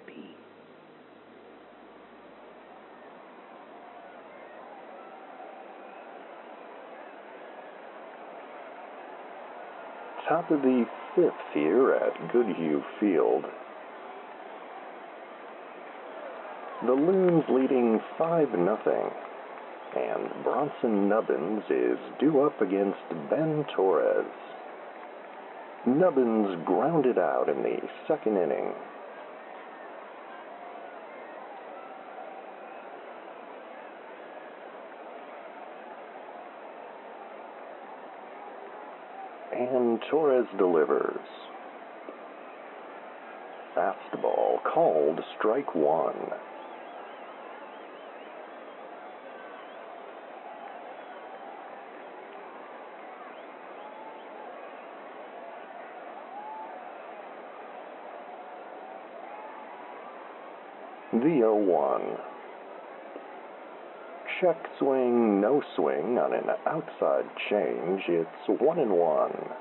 Top of the 5th here at Goodhue Field. The Loons leading 5-0, and Bronson Nubbins is due up against Ben Torres. Nubbins grounded out in the 2nd inning. And Torres delivers. Fastball called strike 1. The 0-1. Check swing, no swing on an outside change. It's 1-1.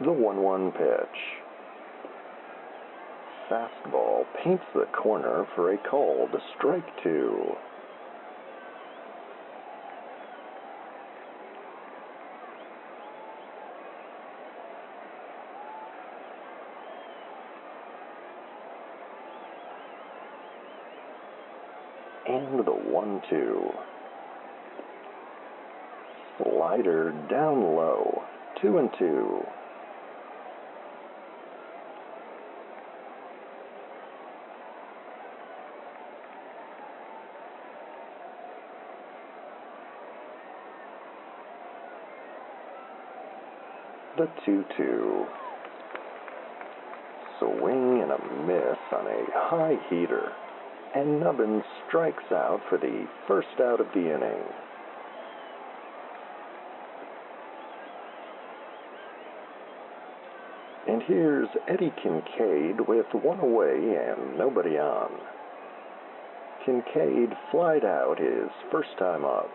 The 1-1 pitch. Fastball paints the corner for a called strike 2. And the 1-2. Slider down low, 2-2. The 2-2. Swing and a miss on a high heater, and Nubbins strikes out for the first out of the inning. And here's Eddie Kincaid with 1 away and nobody on. Kincaid flied out his first time up.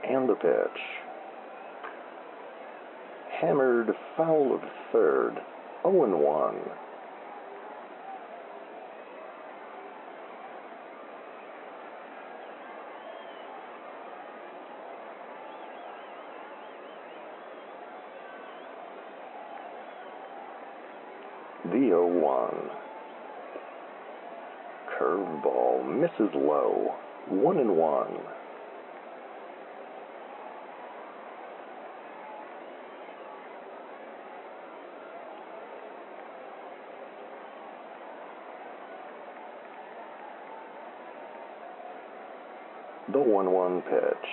And the pitch. Hammered foul of third, 0-1. The 0-1. Curveball misses low, 1-1. the 1-1 pitch.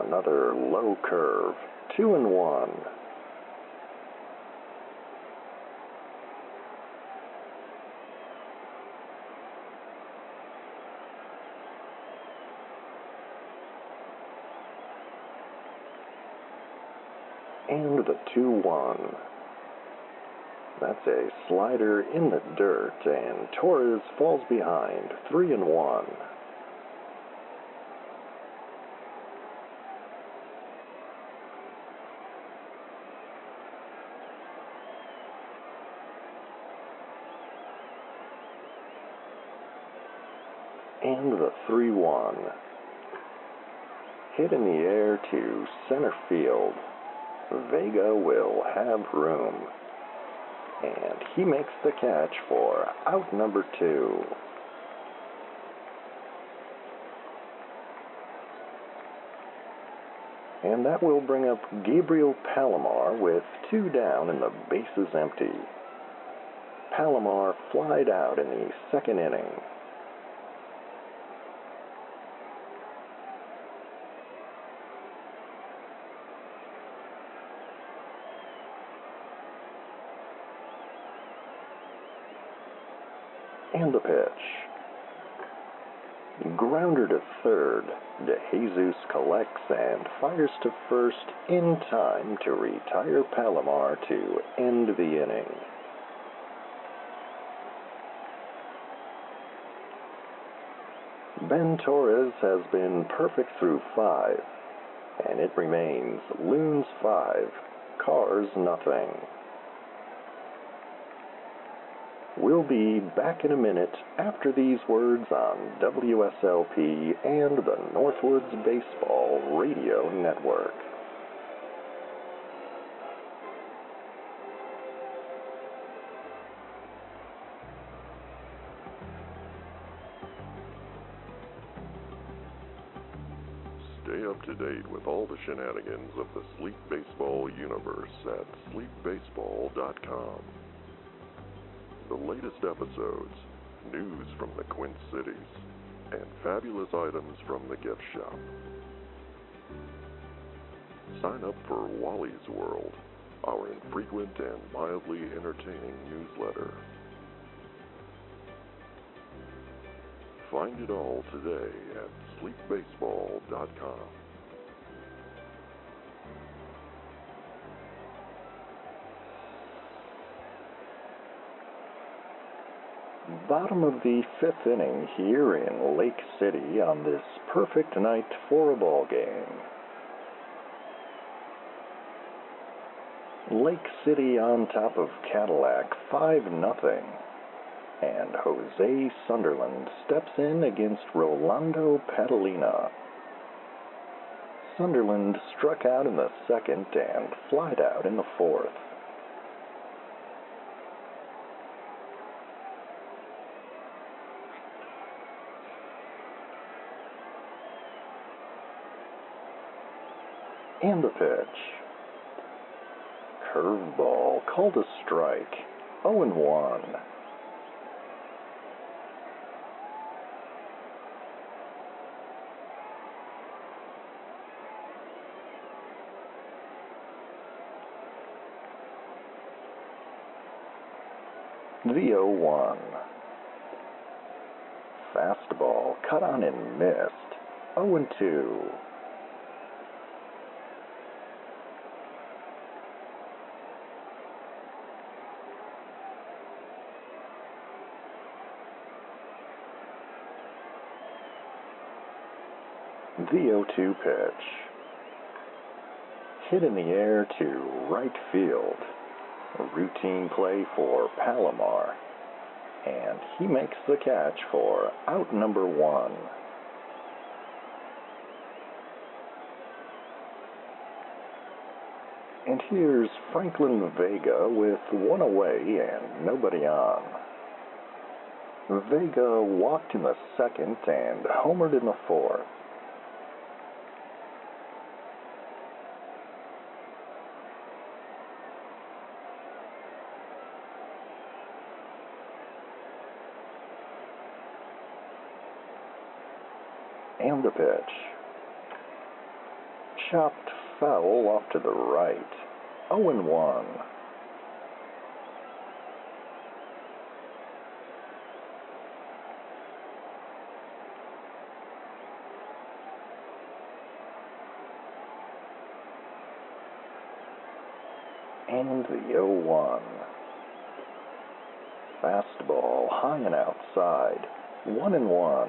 Another low curve, 2-1. And the 2-1. That's a slider in the dirt, and Torres falls behind, 3-1. And the 3-1. Hit in the air to center field. Vega will have room. And he makes the catch for out number 2. And that will bring up Gabriel Palomar with 2 down and the bases empty. Palomar flied out in the 2nd inning. And the pitch. Grounder to third. DeJesus collects and fires to first in time to retire Palomar to end the inning. Ben Torres has been perfect through 5, and it remains Loons 5, Cars nothing. We'll be back in a minute after these words on WSLP and the Northwoods Baseball Radio Network. Stay up to date with all the shenanigans of the Sleep Baseball universe at sleepbaseball.com. The latest episodes, news from the Quint Cities, and fabulous items from the gift shop. Sign up for Wally's World, our infrequent and mildly entertaining newsletter. Find it all today at sleepbaseball.com. Bottom of the 5th inning here in Lake City on this perfect night for a ball game. Lake City on top of Cadillac, 5-0. And Jose Sunderland steps in against Rolando Padalina. Sunderland struck out in the 2nd and flied out in the 4th. And the pitch. Curveball called a strike. 0-1. The 0-1. Fastball cut on and missed. 0-2. The 0-2 pitch. Hit in the air to right field. A routine play for Palomar. And he makes the catch for out number 1. And here's Franklin Vega with 1 away and nobody on. Vega walked in the 2nd and homered in the 4th. And the pitch. Chopped foul off to the right. 0-1. And the 0-1. Fastball high and outside. 1-1.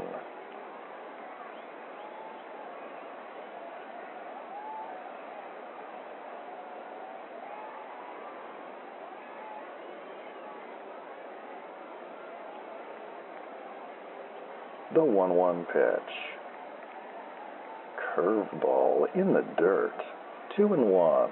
The 1-1 pitch. Curveball in the dirt. 2-1.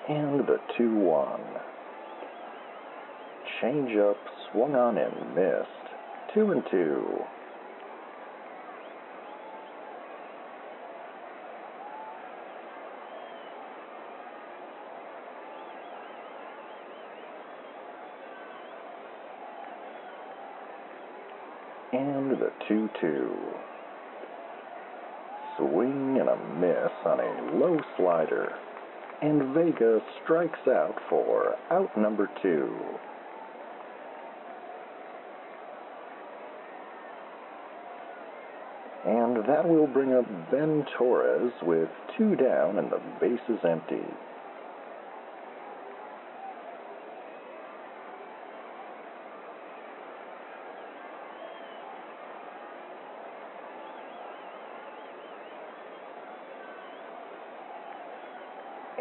And the 2-1. Changeup swung on and missed. 2-2. And the 2-2. Swing and a miss on a low slider. And Vega strikes out for out number 2. And that will bring up Ben Torres with 2 down and the bases empty.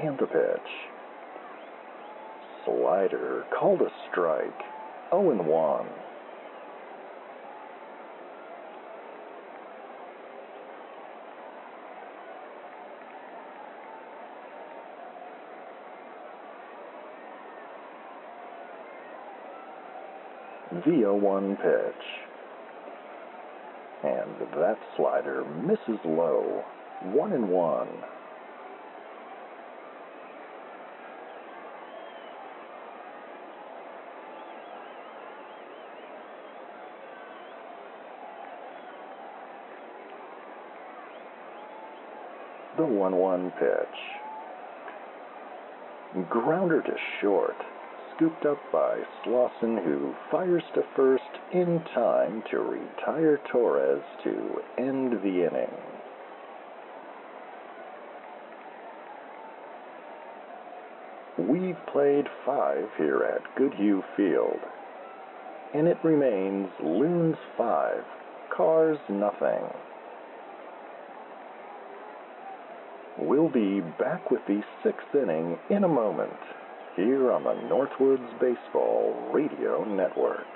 And the pitch. Slider called a strike. 0-1. The 0-1 pitch. And that slider misses low. 1-1. The 1-1 pitch. Grounder to short, scooped up by Soresnson, who fires to first in time to retire Torres to end the inning. We've played 5 here at Goodhue Field, and it remains Loons 5, Cars nothing. We'll be back with the 6th inning in a moment, here on the Northwoods Baseball Radio Network.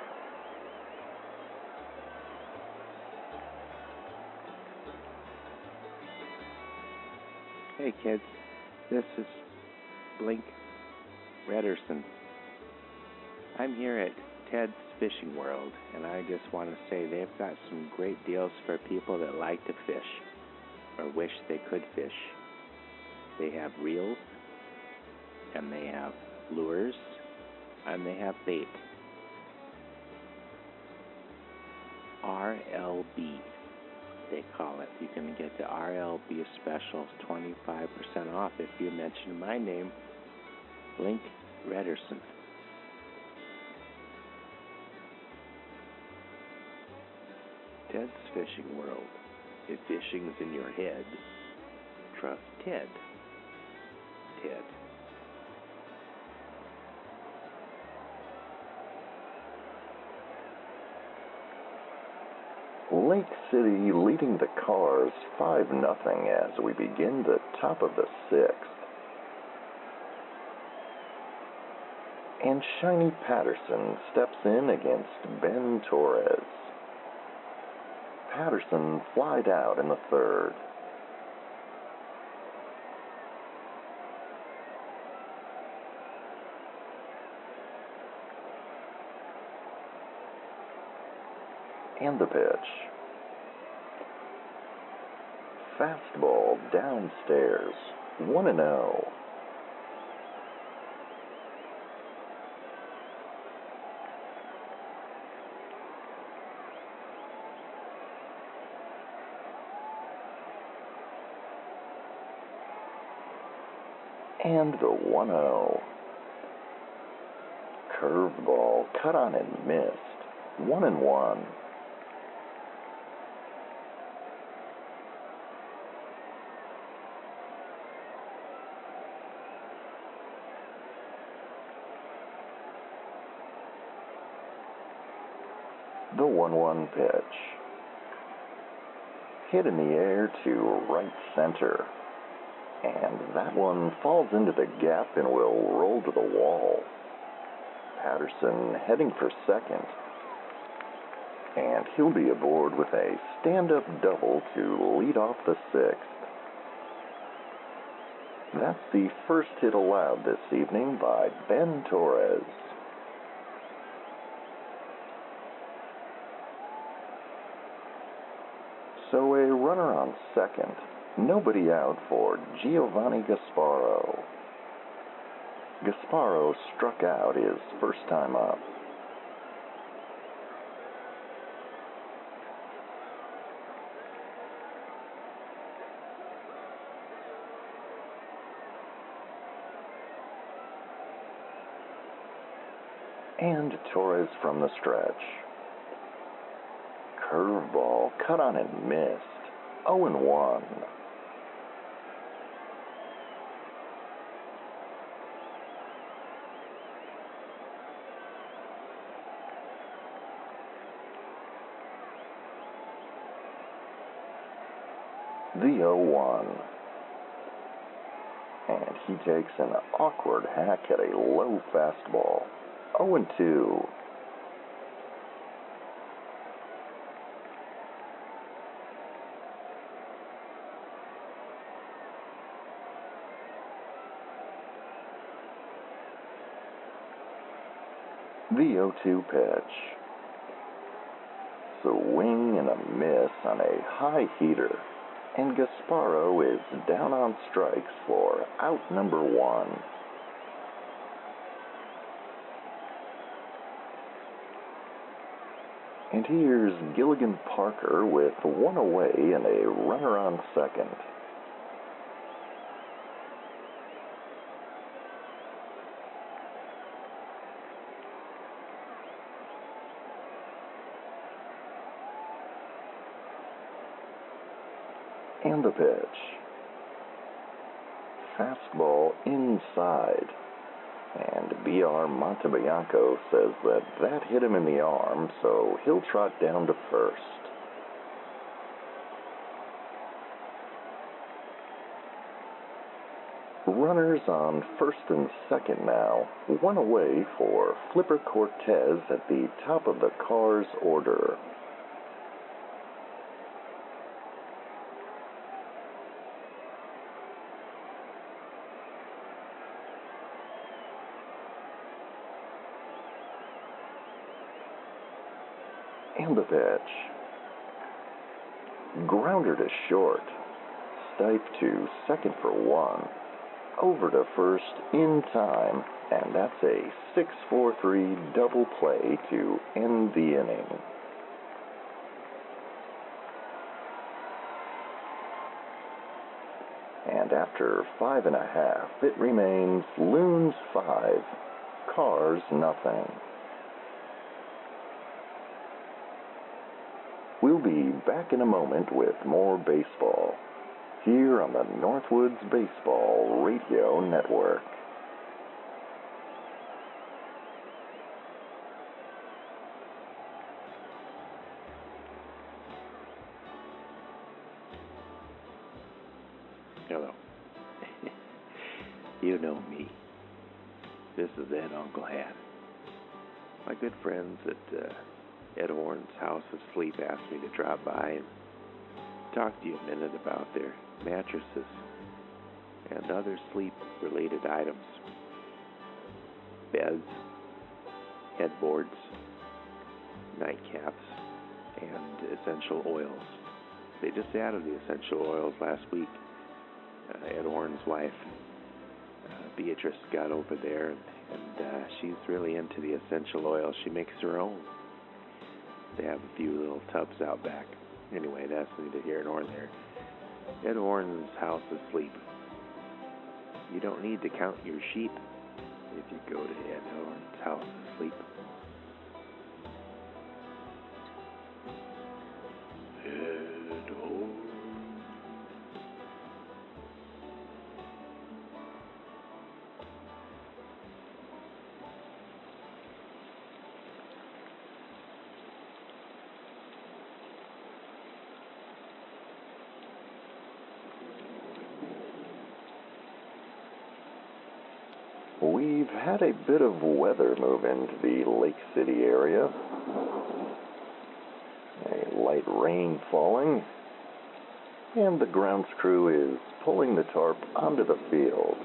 Hey kids, this is Blink Rederson. I'm here at Ted's Fishing World, and I just want to say they've got some great deals for people that like to fish or wish they could fish. They have reels, and they have lures, and they have bait. RLB, they call it. You can get the RLB specials 25% off if you mention my name, Blink Rederson. Ted's Fishing World. If fishing's in your head, trust Ted. Ted. Lake City leading the Cars 5-0 as we begin the top of the 6th. And Shiny Patterson steps in against Ben Torres. Patterson flied out in the 3rd. And the pitch. fastball downstairs, 1-0. And the 1-0. Curveball cut on and missed, 1-1. The 1-1 pitch. Hit in the air to right center. And that one falls into the gap and will roll to the wall. Patterson heading for second. And he'll be aboard with a stand-up double to lead off the sixth. That's the first hit allowed this evening by Ben Torres. So a runner on second. Nobody out for Giovanni Gasparo. Gasparo struck out his first time up. And Torres from the stretch. Curveball cut on and missed, 0-1. The 0-1. And he takes an awkward hack at a low fastball. 0-2. The 0-2 pitch. Swing and a miss on a high heater. And Gasparo is down on strikes for out number 1. And here's Gilligan Parker with 1 away and a runner on second. And the pitch. Fastball inside. And B.R. Montebianco says that hit him in the arm, so he'll trot down to first. Runners on first and second now. 1 away for Flipper Cortez at the top of the Cars order. And the pitch. Grounder to short. Stipe to second for 1. Over to first in time. And that's a 6-4-3 double play to end the inning. And after 5.5, it remains Loons 5, Cars nothing. We'll be back in a moment with more baseball, here on the Northwoods Baseball Radio Network. Hello. You know me. This is Ed Uncle Hat. My good friends at Ed Horn's House of Sleep asked me to drop by and talk to you a minute about their mattresses and other sleep-related items. Beds, headboards, nightcaps, and essential oils. They just added the essential oils last week. Ed Orn's wife, Beatrice, got over there, and she's really into the essential oils. She makes her own. They have a few little tubs out back. Anyway, that's neither here nor there. Ed Orn's house asleep. You don't need to count your sheep if you go to Ed Orn's house asleep. Ed Orn. We've had a bit of weather move into the Lake City area. A light rain falling, and the grounds crew is pulling the tarp onto the field.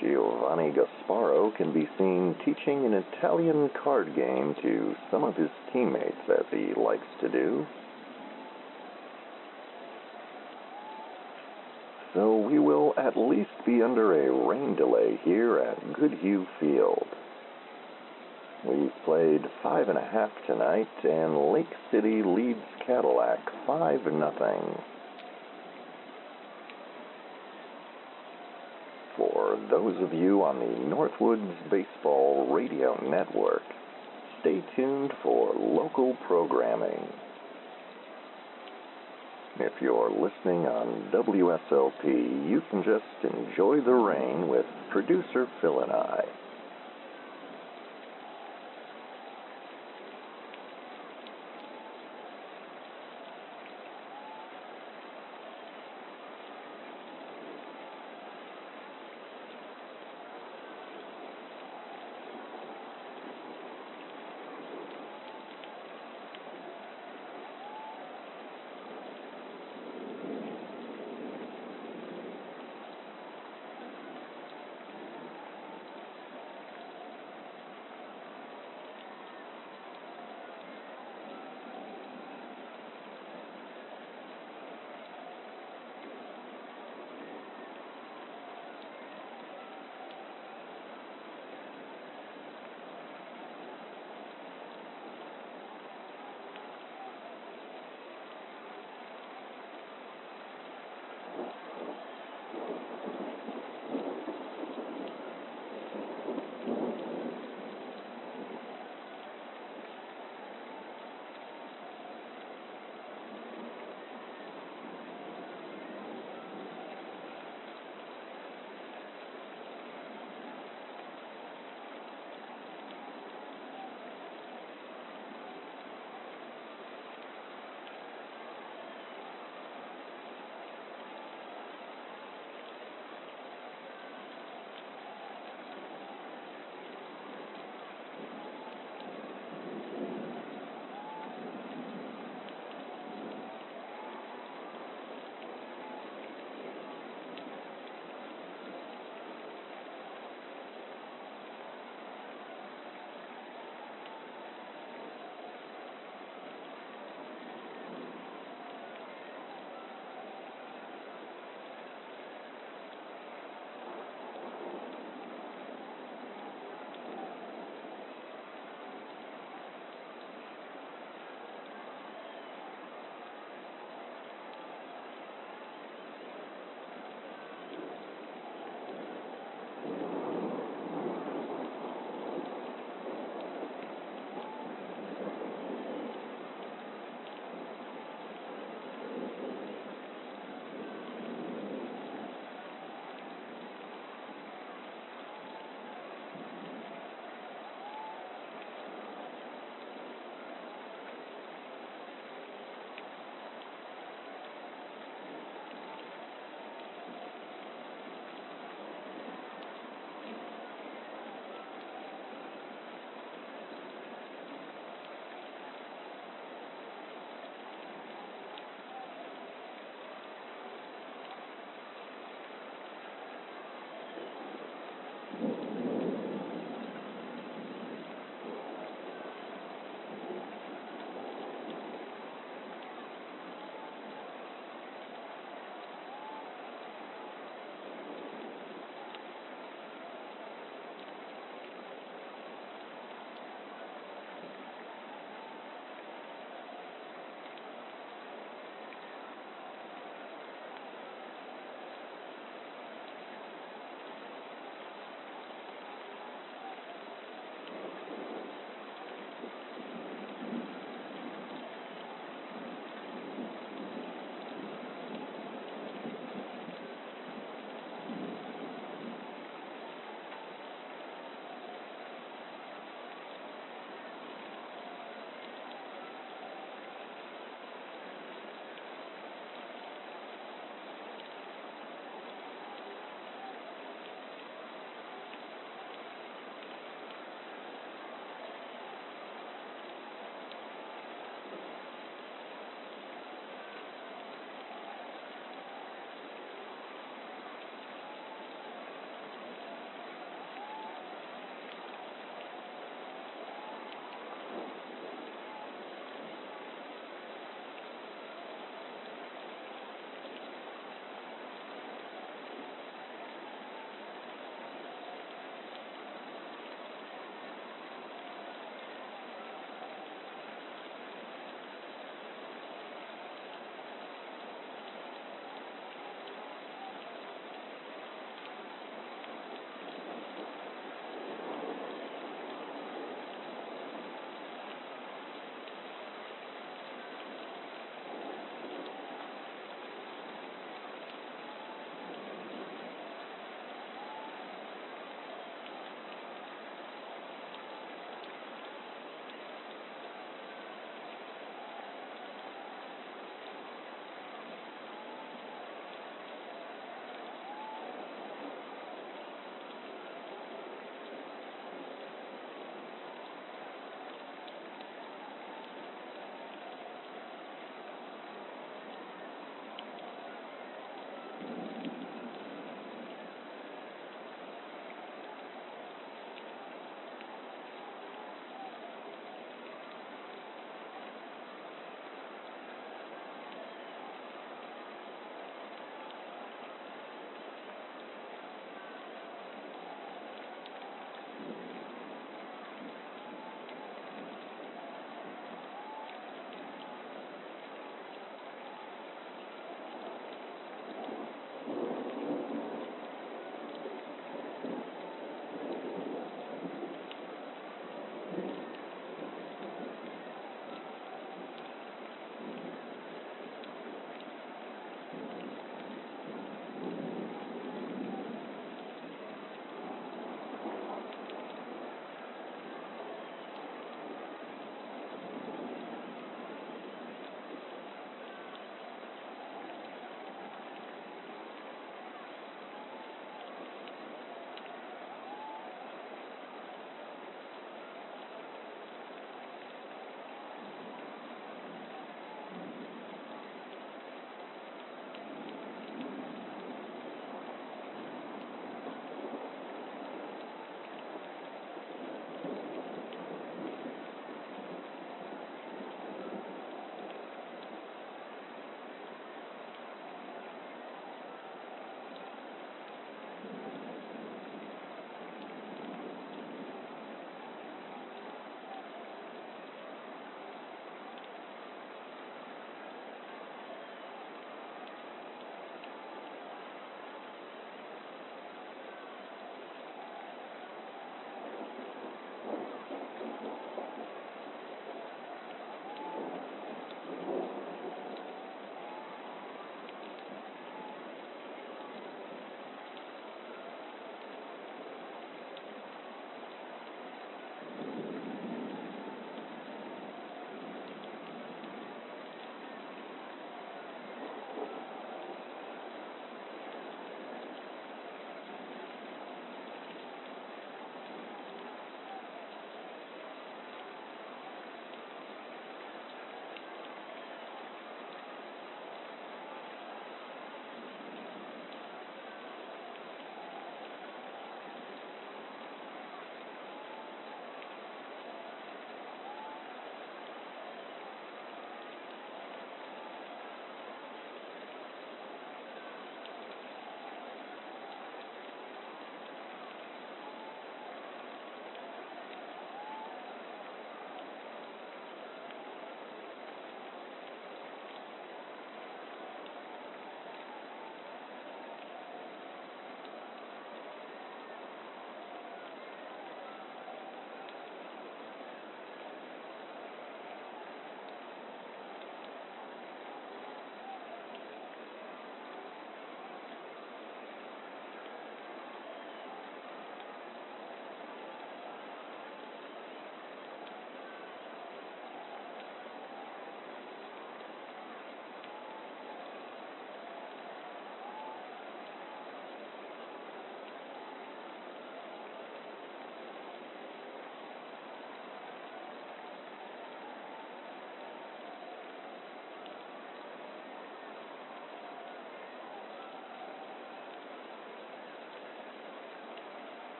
Giovanni Gasparo can be seen teaching an Italian card game to some of his teammates, as he likes to do. So we will at least be under a rain delay here at Goodhue Field. We've played 5.5 tonight, and Lake City leads Cadillac 5-0. For those of you on the Northwoods Baseball Radio Network, stay tuned for local programming. If you're listening on WSLP, you can just enjoy the rain with producer Phil and I.